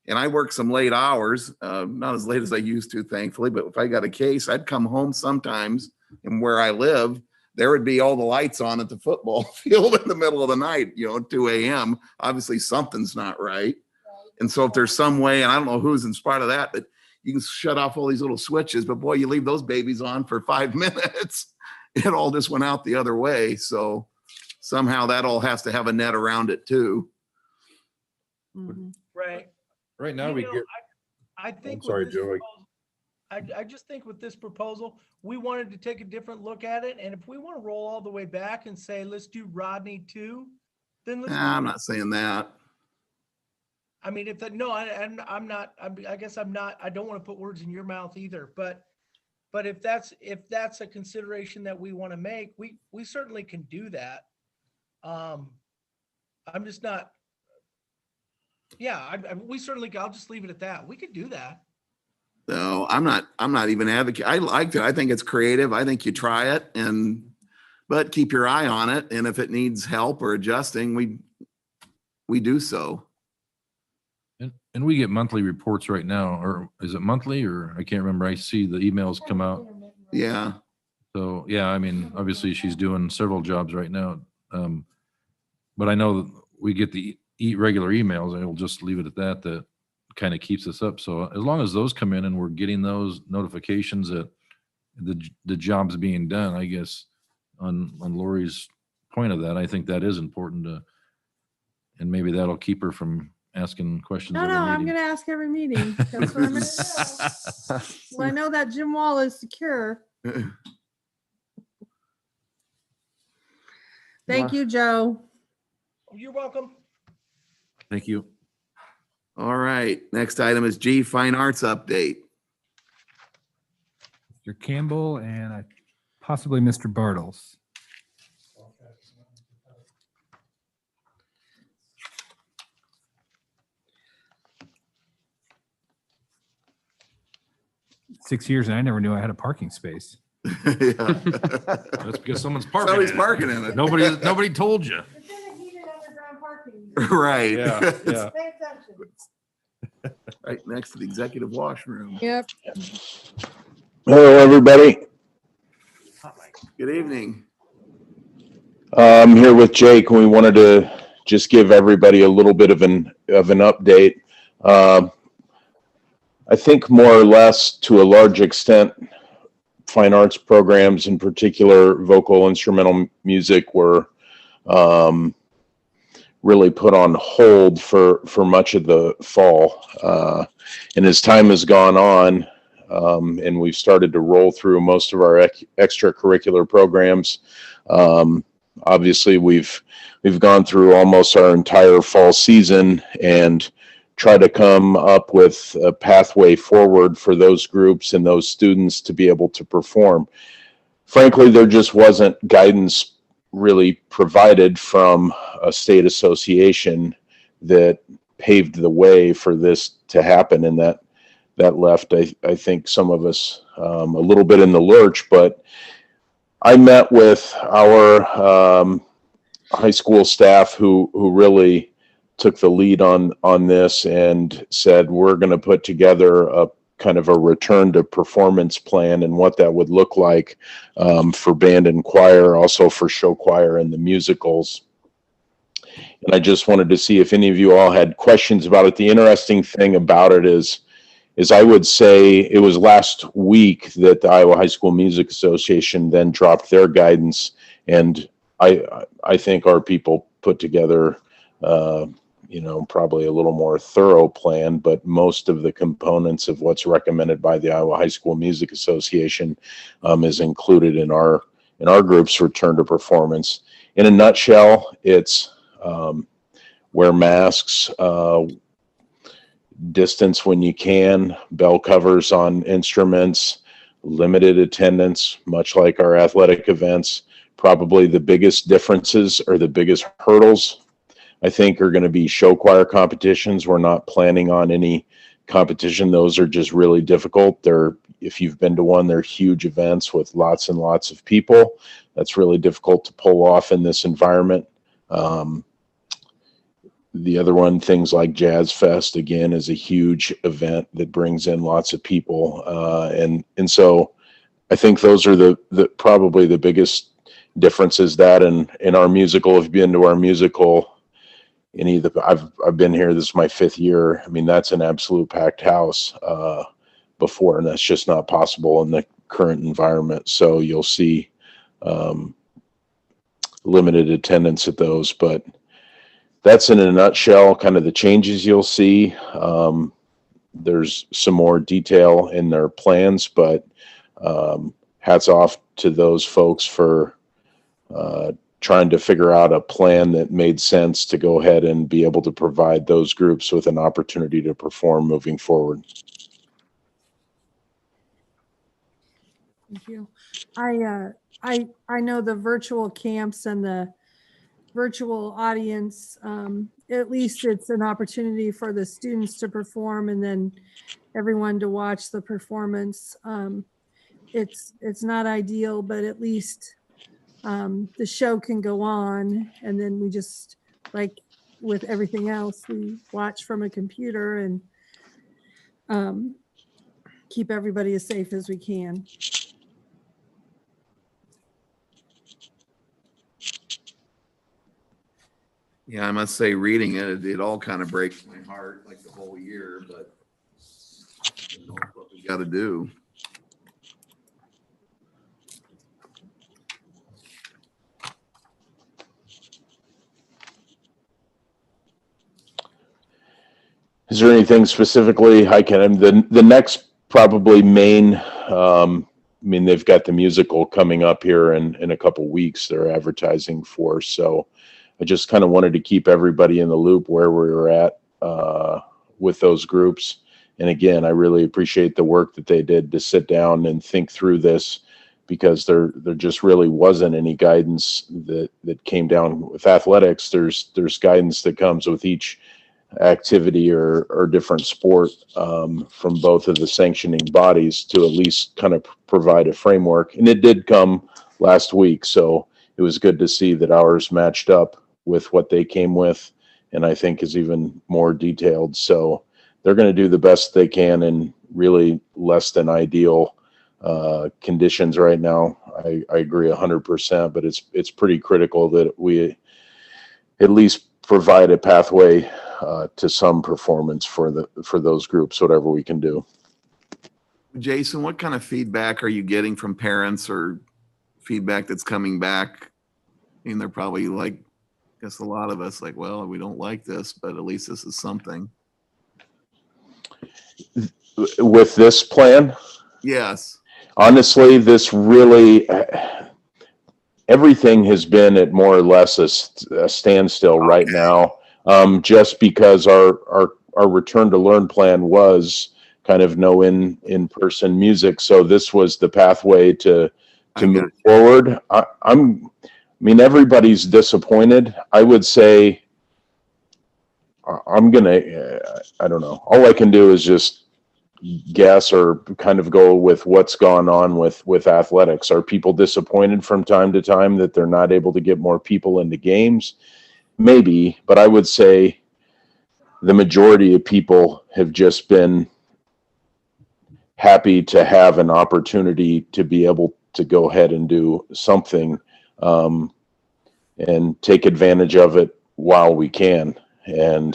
And I work some late hours, not as late as I used to, thankfully. But if I got a case, I'd come home sometimes. And where I live, there would be all the lights on at the football field in the middle of the night, 2 a.m. Obviously something's not right. And so if there's some way, and I don't know who's in spite of that, but you can shut off all these little switches, but boy, you leave those babies on for 5 minutes, it all just went out the other way. So somehow that all has to have a net around it too. Mhm. Right. Right now we get, I think. I'm sorry, with this Joey. proposal- I just think with this proposal, we wanted to take a different look at it. And if we want to roll all the way back and say, let's do Rodney too, then let's. Nah, I'm not saying that. I mean, if that, no, I'm not, I guess I'm not, I don't want to put words in your mouth either, but if that's a consideration that we want to make, we certainly can do that. I'm just not, yeah, we certainly, I'll just leave it at that. We could do that. No, I'm not even advocate. I liked it. I think it's creative. I think you try it but keep your eye on it. And if it needs help or adjusting, we do so. and we get monthly reports right now, or is it monthly or I can't remember. I see the emails come out. Yeah. So, yeah, I mean, obviously she's doing several jobs right now. But I know that we get the regular emails. I will just leave it at that. That kind of keeps us up. So as long as those come in and we're getting those notifications that the job's being done, I guess on Lori's point of that, I think that is important to, and maybe that'll keep her from asking questions. No, every I'm meeting. going to ask every meeting. That's what I'm going to do. Well, I know that gym wall is secure. Thank you, Joe. You're welcome. Thank you. All right. Next item is G, Fine Arts update. Mr. Campbell and possibly Mr. Bartles. Six years and I never knew I had a parking space. Yeah. That's because someone's parking. Somebody's in it. parking in it. Nobody told you. It's in a heated underground parking. Right. Yeah, yeah. Pay attention. Right next to the executive washroom. Yep. Hello, everybody. Good evening. I'm here with Jake, and we wanted to just give everybody a little bit of an update. I think more or less, to a large extent, fine arts programs, in particular vocal instrumental music, were really put on hold for much of the fall. And as time has gone on, and we've started to roll through most of our extracurricular programs, obviously we've gone through almost our entire fall season and try to come up with a pathway forward for those groups and those students to be able to perform. Frankly, there just wasn't guidance really provided from a state association that paved the way for this to happen, and that left, I think, some of us a little bit in the lurch. But I met with our high school staff who really took the lead on this and said, we're going to put together a kind of a return to performance plan and what that would look like for band and choir, also for show choir and the musicals. And I just wanted to see if any of you all had questions about it. The interesting thing about it is I would say it was last week that the Iowa High School Music Association then dropped their guidance, and I think our people put together probably a little more thorough plan, but most of the components of what's recommended by the Iowa High School Music Association is included in our group's return to performance. In a nutshell, it's wear masks, distance when you can, bell covers on instruments, limited attendance, much like our athletic events. Probably the biggest differences or the biggest hurdles, I think, are going to be show choir competitions. We're not planning on any competition. Those are just really difficult. If you've been to one, they're huge events with lots and lots of people. That's really difficult to pull off in this environment. The other one, things like Jazz Fest, again, is a huge event that brings in lots of people. And so I think those are the probably the biggest differences. That in our musical, if you've been to our musical, I've been here, this is my 5th year. I mean, that's an absolute packed house before, and that's just not possible in the current environment. So you'll see limited attendance at those, but that's in a nutshell kind of the changes you'll see. There's some more detail in their plans, but hats off to those folks for trying to figure out a plan that made sense to go ahead and be able to provide those groups with an opportunity to perform moving forward. Thank you. I know the virtual camps and the virtual audience, at least it's an opportunity for the students to perform and then everyone to watch the performance. It's not ideal, but at least the show can go on, and then we just, like with everything else, we watch from a computer and keep everybody as safe as we can. Yeah, I must say, reading it all kind of breaks my heart, like the whole year, but what we got to do. Is there anything specifically I can, the next probably main, I mean, they've got the musical coming up here in a couple weeks they're advertising for. So I just kind of wanted to keep everybody in the loop where we were at with those groups. And again, I really appreciate the work that they did to sit down and think through this, because there just really wasn't any guidance that came down with athletics. There's guidance that comes with each activity or different sport from both of the sanctioning bodies to at least kind of provide a framework. And it did come last week, so it was good to see that ours matched up with what they came with and I think is even more detailed. So they're going to do the best they can in really less than ideal conditions right now. I agree 100%, but it's pretty critical that we at least provide a pathway to some performance for those groups, whatever we can do. Jason, what kind of feedback are you getting from parents or feedback that's coming back? I mean, they're probably like, I guess a lot of us like, well, we don't like this, but at least this is something. With this plan? Yes. Honestly, this really, everything has been at more or less a standstill right now, just because our return to learn plan was kind of no in-person music. So this was the pathway to move forward. I mean, everybody's disappointed. I would say I don't know. All I can do is just guess or kind of go with what's gone on with athletics. Are people disappointed from time to time that they're not able to get more people into games? Maybe, but I would say the majority of people have just been happy to have an opportunity to be able to go ahead and do something and take advantage of it while we can. And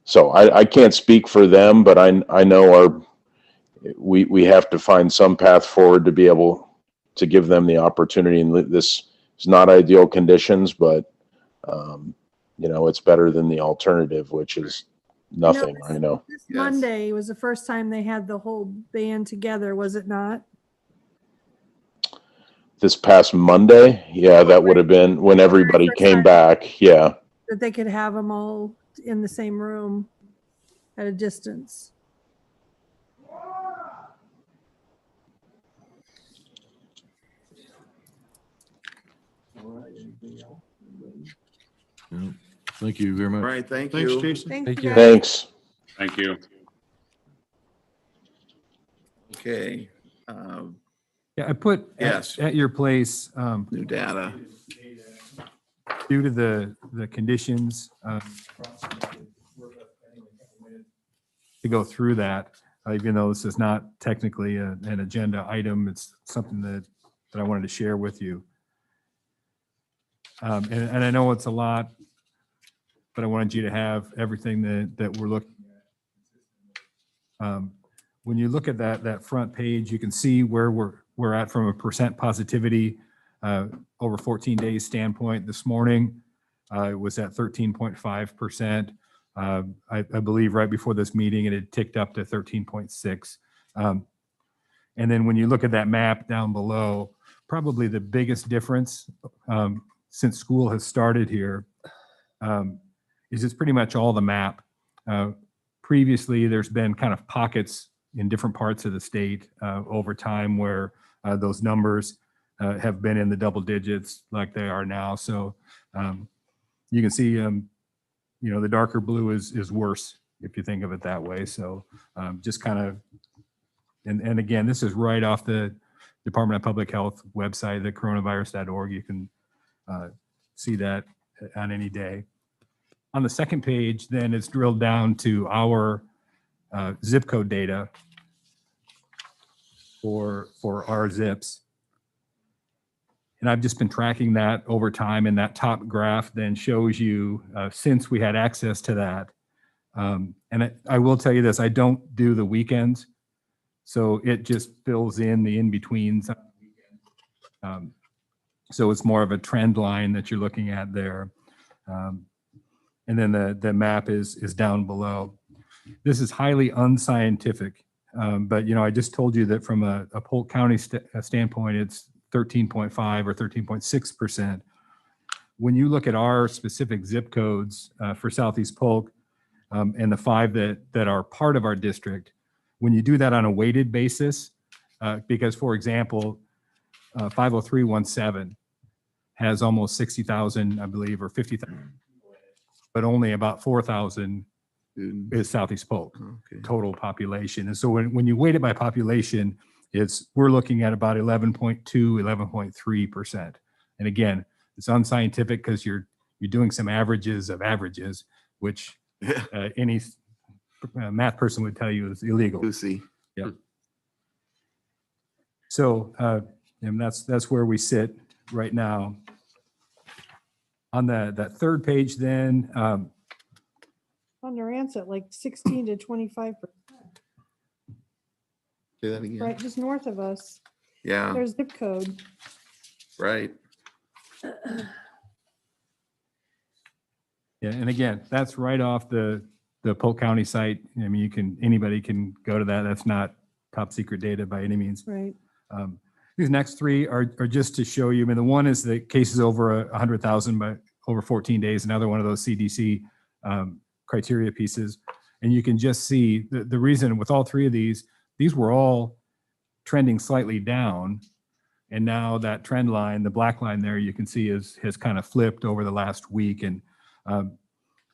so I can't speak for them, but I know we have to find some path forward to be able to give them the opportunity. And this is not ideal conditions, but it's better than the alternative, which is nothing. I know. This Monday was the first time they had the whole band together, was it not? This past Monday, yeah, that would have been when everybody came back. Yeah. That they could have them all in the same room at a distance. Yeah. Thank you very much. All right. Thanks, Thanks, you. Jason. Thank you. Thanks. Thank you. Okay. Yeah, I put Yes. at your place, New data. due to the conditions, to go through that, even though this is not technically an agenda item, it's something that I wanted to share with you. And I know it's a lot, but I wanted you to have everything that we're looking at. When you look at that front page, you can see where we're at from a percent positivity over 14 days standpoint. This morning, it was at 13.5%. I believe right before this meeting, it had ticked up to 13.6. And then when you look at that map down below, probably the biggest difference since school has started here is it's pretty much all the map. Previously, there's been kind of pockets in different parts of the state over time where those numbers have been in the double digits like they are now. So you can see, the darker blue is worse if you think of it that way. So just kind of, and again, this is right off the Department of Public Health website, the coronavirus.org. You can see that on any day. On the second page, then it's drilled down to our zip code data for our zips. And I've just been tracking that over time, and that top graph then shows you since we had access to that. And I will tell you this, I don't do the weekends, so it just fills in the in-betweens. So it's more of a trend line that you're looking at there. And then the map is down below. This is highly unscientific, but I just told you that from a Polk County standpoint, it's 13.5 or 13.6%. When you look at our specific zip codes for Southeast Polk and the 5 that are part of our district, when you do that on a weighted basis, because for example, 50317 has almost 60,000, I believe, or 50,000, but only about 4,000 is Southeast Polk total population. And so when you weight it by population, we're looking at about 11.2, 11.3%. And again, it's unscientific because you're you're doing some averages of averages, which any math person would tell you is illegal. Lucy. Yep. So, and that's where we sit right now. On that third page, then, On Narragansett, like 16 to 25%, Say that again. right, just north of us. Yeah, There's zip code. right. yeah, and again, that's right off the Polk County site. I mean, anybody can go to that. That's not top secret data by any means. Right. These next three are just to show you. I mean, the one is the cases over 100,000 by over 14 days. Another one of those CDC criteria pieces. And you can just see the reason with all three of these were all trending slightly down. And now that trend line, the black line there, you can see has kind of flipped over the last week. And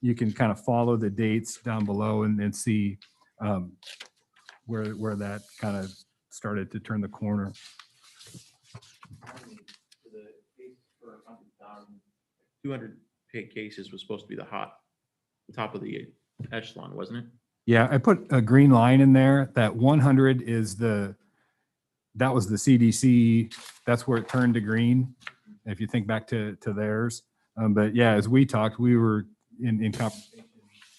you can kind of follow the dates down below and see where that kind of started to turn the corner. 200 paid cases was supposed to be the top of the echelon, wasn't it? Yeah, I put a green line in there. That 100 is that was the CDC. That's where it turned to green. If you think back to theirs. But yeah, as we talked, we were in conversation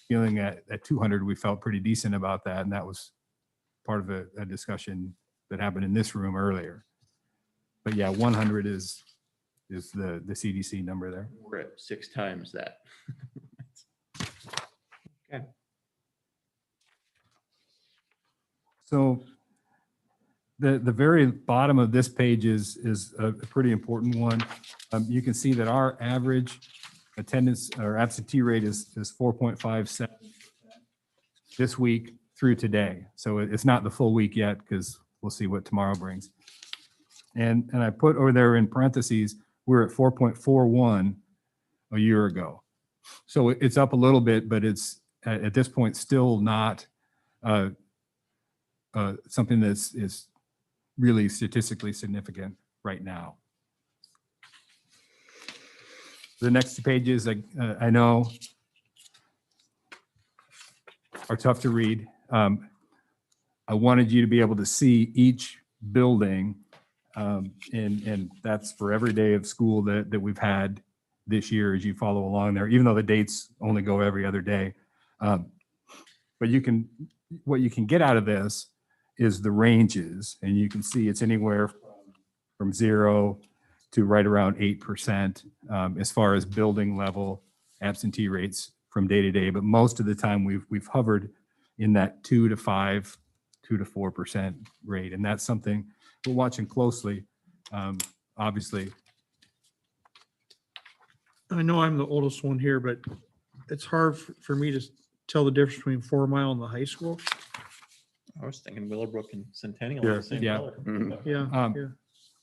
feeling at 200, we felt pretty decent about that. And that was part of a discussion that happened in this room earlier. But yeah, 100 is the CDC number there. We're at 6 times that. Okay. So the very bottom of this page is a pretty important one. You can see that our average attendance or absentee rate is 4.57 this week through today. So it's not the full week yet because we'll see what tomorrow brings. And I put over there in parentheses, we're at 4.41 a year ago. So it's up a little bit, but it's at this point still not something that's is really statistically significant right now. The next two pages, I know, are tough to read. I wanted you to be able to see each building, and that's for every day of school that we've had this year as you follow along there, even though the dates only go every other day. But what you can get out of this is the ranges, and you can see it's anywhere from 0 to right around 8% as far as building level absentee rates from day to day. But most of the time we've hovered in that 2 to 5, 2 to 4% rate, and that's something we're watching closely. Obviously, I know I'm the oldest one here, but it's hard for me to tell the difference between 4 Mile and the high school. I was thinking Willowbrook and Centennial Yeah, are the same yeah. color. Yeah.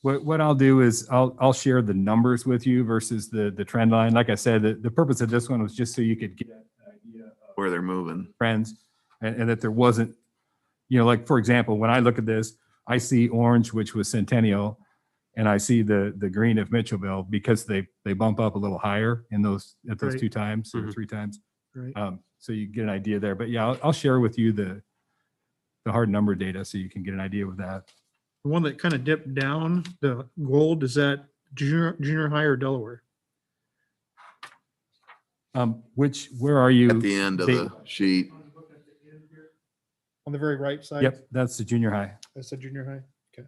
What I'll do is I'll share the numbers with you versus the trend line. Like I said, the purpose of this one was just so you could get an idea of Where they're moving. trends and that there wasn't, like, for example, when I look at this, I see orange, which was Centennial, and I see the green of Mitchellville because they bump up a little higher at those Right. 2 times or 3 times. Right. So you get an idea there. But yeah, I'll share with you the hard number data so you can get an idea with that. The one that kind of dipped down, the gold, is that junior high or Delaware? Where are you? At the end of the sheet. On the very right side? Yep, that's the junior high. That's the junior high? Okay.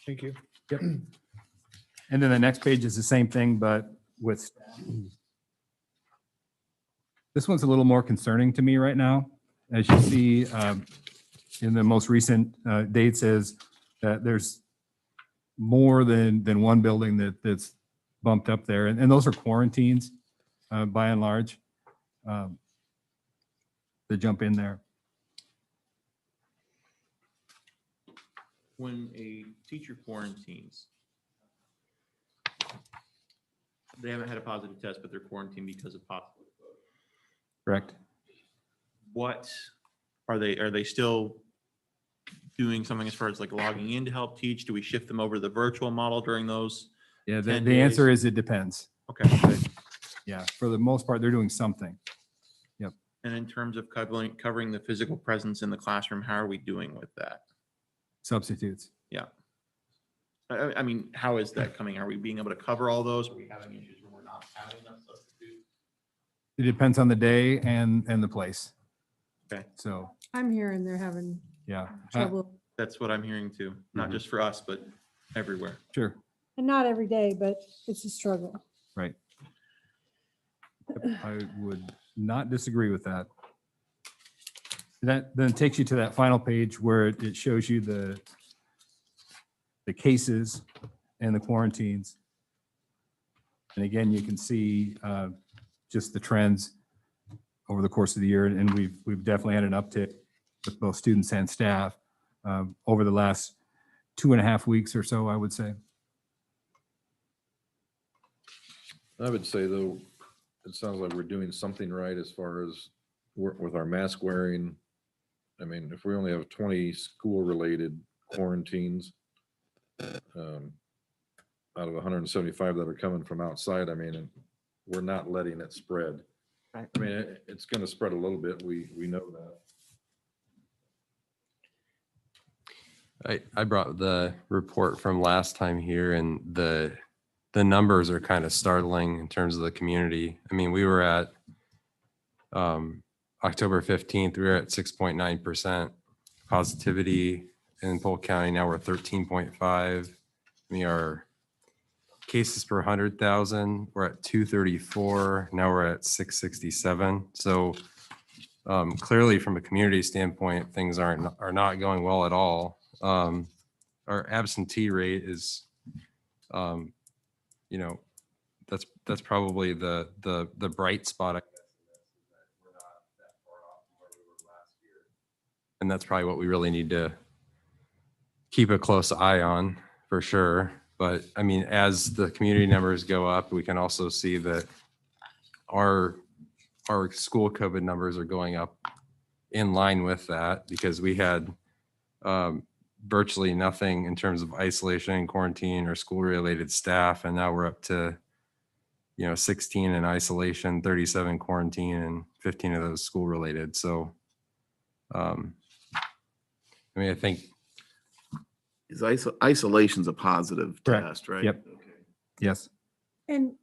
Thank you. Yep. And then the next page is the same thing, but with, this one's a little more concerning to me right now. As you see in the most recent date says that there's more than one building that's bumped up there. And those are quarantines by and large that jump in there. When a teacher quarantines, they haven't had a positive test, but they're quarantined because of possible. Correct. What are they still doing something as far as like logging in to help teach? Do we shift them over to the virtual model during those? Yeah, 10 the answer days? is it depends. Okay. Yeah, for the most part, they're doing something. And in terms of covering the physical presence in the classroom, how are we doing with that? Substitutes. Yeah. I mean, how is that coming? Are we being able to cover all those? Are we having issues where we're not having enough substitutes? It depends on the day and the place. Okay. So, I'm hearing they're having yeah. trouble. That's what I'm hearing too. Not just for us, but everywhere. Sure. And not every day, but it's a struggle. Right. I would not disagree with that. That then takes you to that final page where it shows you the cases and the quarantines. And again, you can see just the trends over the course of the year. And we've definitely had an uptick with both students and staff over the last 2.5 weeks or so, I would say. I would say though, it sounds like we're doing something right as far as with our mask wearing. I mean, if we only have 20 school-related quarantines out of 175 that are coming from outside, I mean, we're not letting it spread. Right. I mean, it's going to spread a little bit. We know that. I brought the report from last time here, and the numbers are kind of startling in terms of the community. I mean, we were at October 15th, we were at 6.9% positivity in Polk County. Now we're 13.5. I mean, our cases per 100,000, we're at 234. Now we're at 667. So clearly from a community standpoint, things are not going well at all. Our absentee rate is, you know, that's probably the bright spot. I guess, we're not that far off from where we were last year. And that's probably what we really need to keep a close eye on for sure. But I mean, as the community numbers go up, we can also see that our school COVID numbers are going up in line with that, because we had virtually nothing in terms of isolation, quarantine, or school-related staff, and now we're up to 16 in isolation, 37 quarantine, and 15 of those school-related. So, I mean, I think Isolation's a positive Correct. test, right? Yep. Okay. Yes. And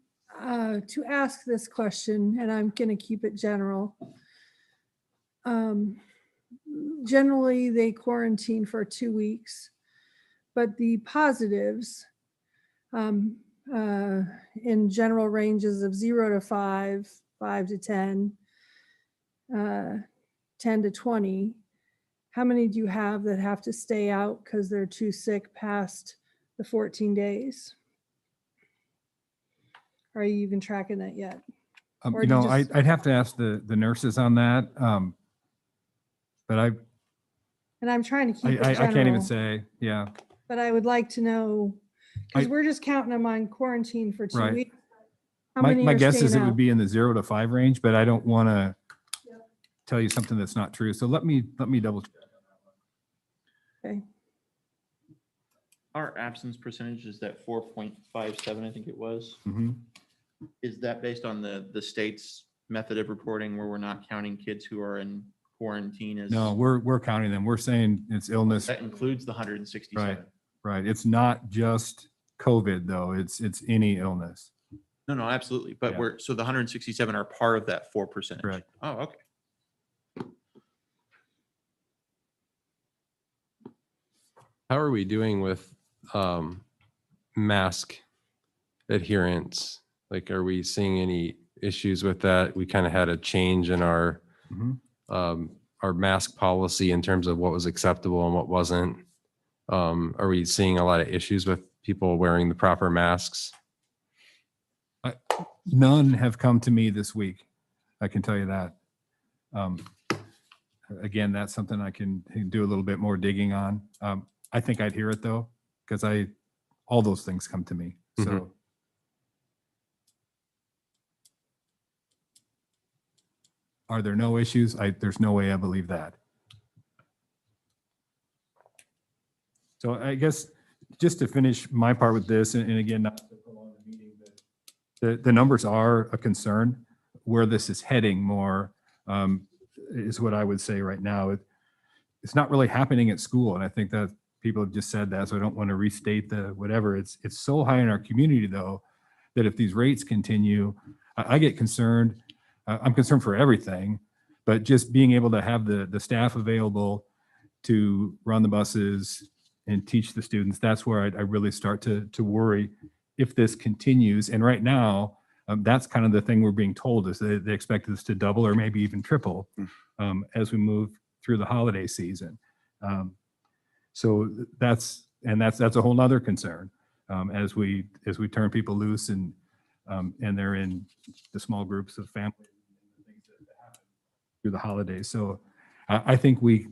to ask this question, and I'm going to keep it general. Generally, they quarantine for 2 weeks, but the positives in general ranges of 0 to 5, 5 to 10, 10 to 20. How many do you have that have to stay out because they're too sick past the 14 days? Are you even tracking that yet? Or do you just- I'd have to ask the nurses on that. But And I'm trying to keep it I can't even general, say, yeah. but I would like to know, because we're just counting them on quarantine for 2 Right. weeks. How My many are guess is staying it would out? be in the 0 to 5 range, but I don't want to tell you something that's not true. So let me double check. Okay. Our absence percentage is that 4.57, I think it was. Mhm. Is that based on the state's method of reporting where we're not counting kids who are in quarantine as? No, we're counting them. We're saying it's illness. That includes the 167. Right. It's not just COVID though. It's any illness. No, absolutely. But Yeah. so the 167 are part of that 4%. Correct. Oh, okay. how are we doing with mask adherence? Like, are we seeing any issues with that? We kind of had a change in our mask policy in terms of what was acceptable and what wasn't. Are we seeing a lot of issues with people wearing the proper masks? None have come to me this week. I can tell you that. Again, that's something I can do a little bit more digging on. I think I'd hear it though, because all those things come to me. So. Mhm. Are there no issues? There's no way I believe that. So I guess just to finish my part with this, and again, not to prolong the meeting, but the numbers are a concern. Where this is heading more is what I would say right now. It's not really happening at school. And I think that people have just said that, so I don't want to restate the whatever. It's so high in our community, though, that if these rates continue, I get concerned. I'm concerned for everything, but just being able to have the staff available to run the buses and teach the students, that's where I really start to worry if this continues. And right now, that's kind of the thing we're being told is they expect this to double or maybe even triple as we move through the holiday season. So that's a whole nother concern as we turn people loose and they're in the small groups of families through the holidays. So I think we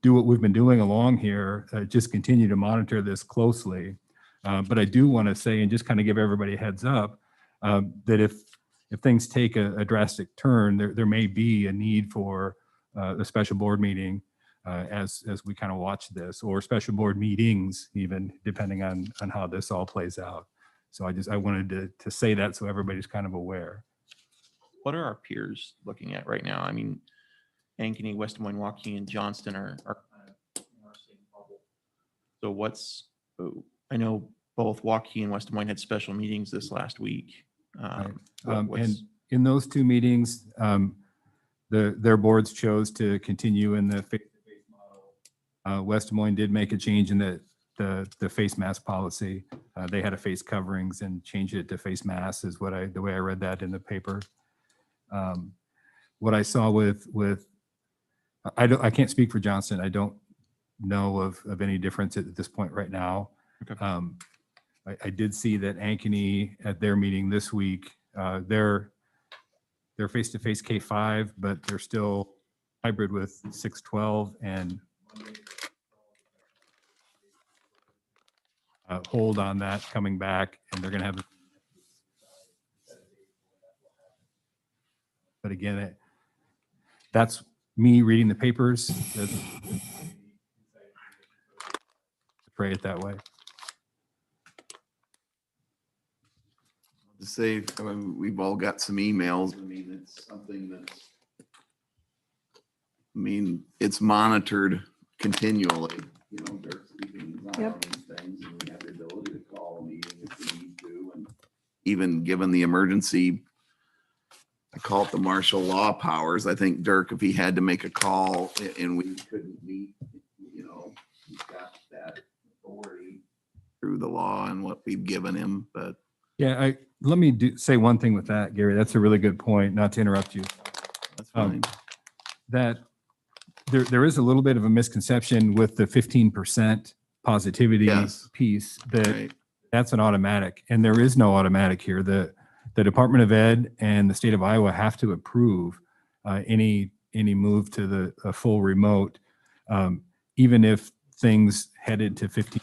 do what we've been doing along here, just continue to monitor this closely. But I do want to say, and just kind of give everybody a heads up, that if things take a drastic turn, there may be a need for a special board meeting as we kind of watch this, or special board meetings, even depending on how this all plays out. So I wanted to say that so everybody's kind of aware. What are our peers looking at right now? I mean, Ankeny, West Des Moines, Waukee, and Johnston are kind of in our same bubble. So I know both Waukee and West Des Moines had special meetings this last week. Right. And in those two meetings, their boards chose to continue in the face-to-face model. West Des Moines did make a change in the face mask policy. They had a face coverings and changed it to face masks is the way I read that in the paper. What I saw with I can't speak for Johnston. I don't know of any difference at this point right now. Okay. I did see that Ankeny at their meeting this week, they're face-to-face K-5, but they're still hybrid with 612 and hold on that coming back, and they're going to have. But again, that's me reading the papers. Pray it that way. To say, I mean, we've all got some emails. I mean, it's something that's, I mean, it's monitored continually. You know, Dirk's keeping his eye on these things, and we have the ability to call a meeting if we need to. And even given the emergency, I call it the martial law powers. I think Dirk, if he had to make a call and we couldn't meet, you know, he's got that authority through the law and what we've given him. But yeah, let me say one thing with that, Gary. That's a really good point. Not to interrupt you. That's fine. That there is a little bit of a misconception with the 15% positivity piece that that's an automatic, and there is no automatic here. The Department of Ed and the state of Iowa have to approve any move to the full remote, even if things headed to 15%.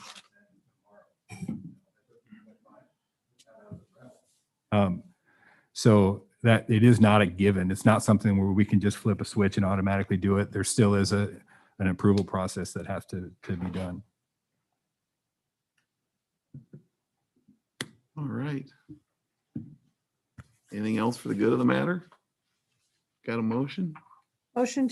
So that it is not a given. It's not something where we can just flip a switch and automatically do it. There still is an approval process that has to be done. all right. Anything else for the good of the matter? Got a motion? Motion to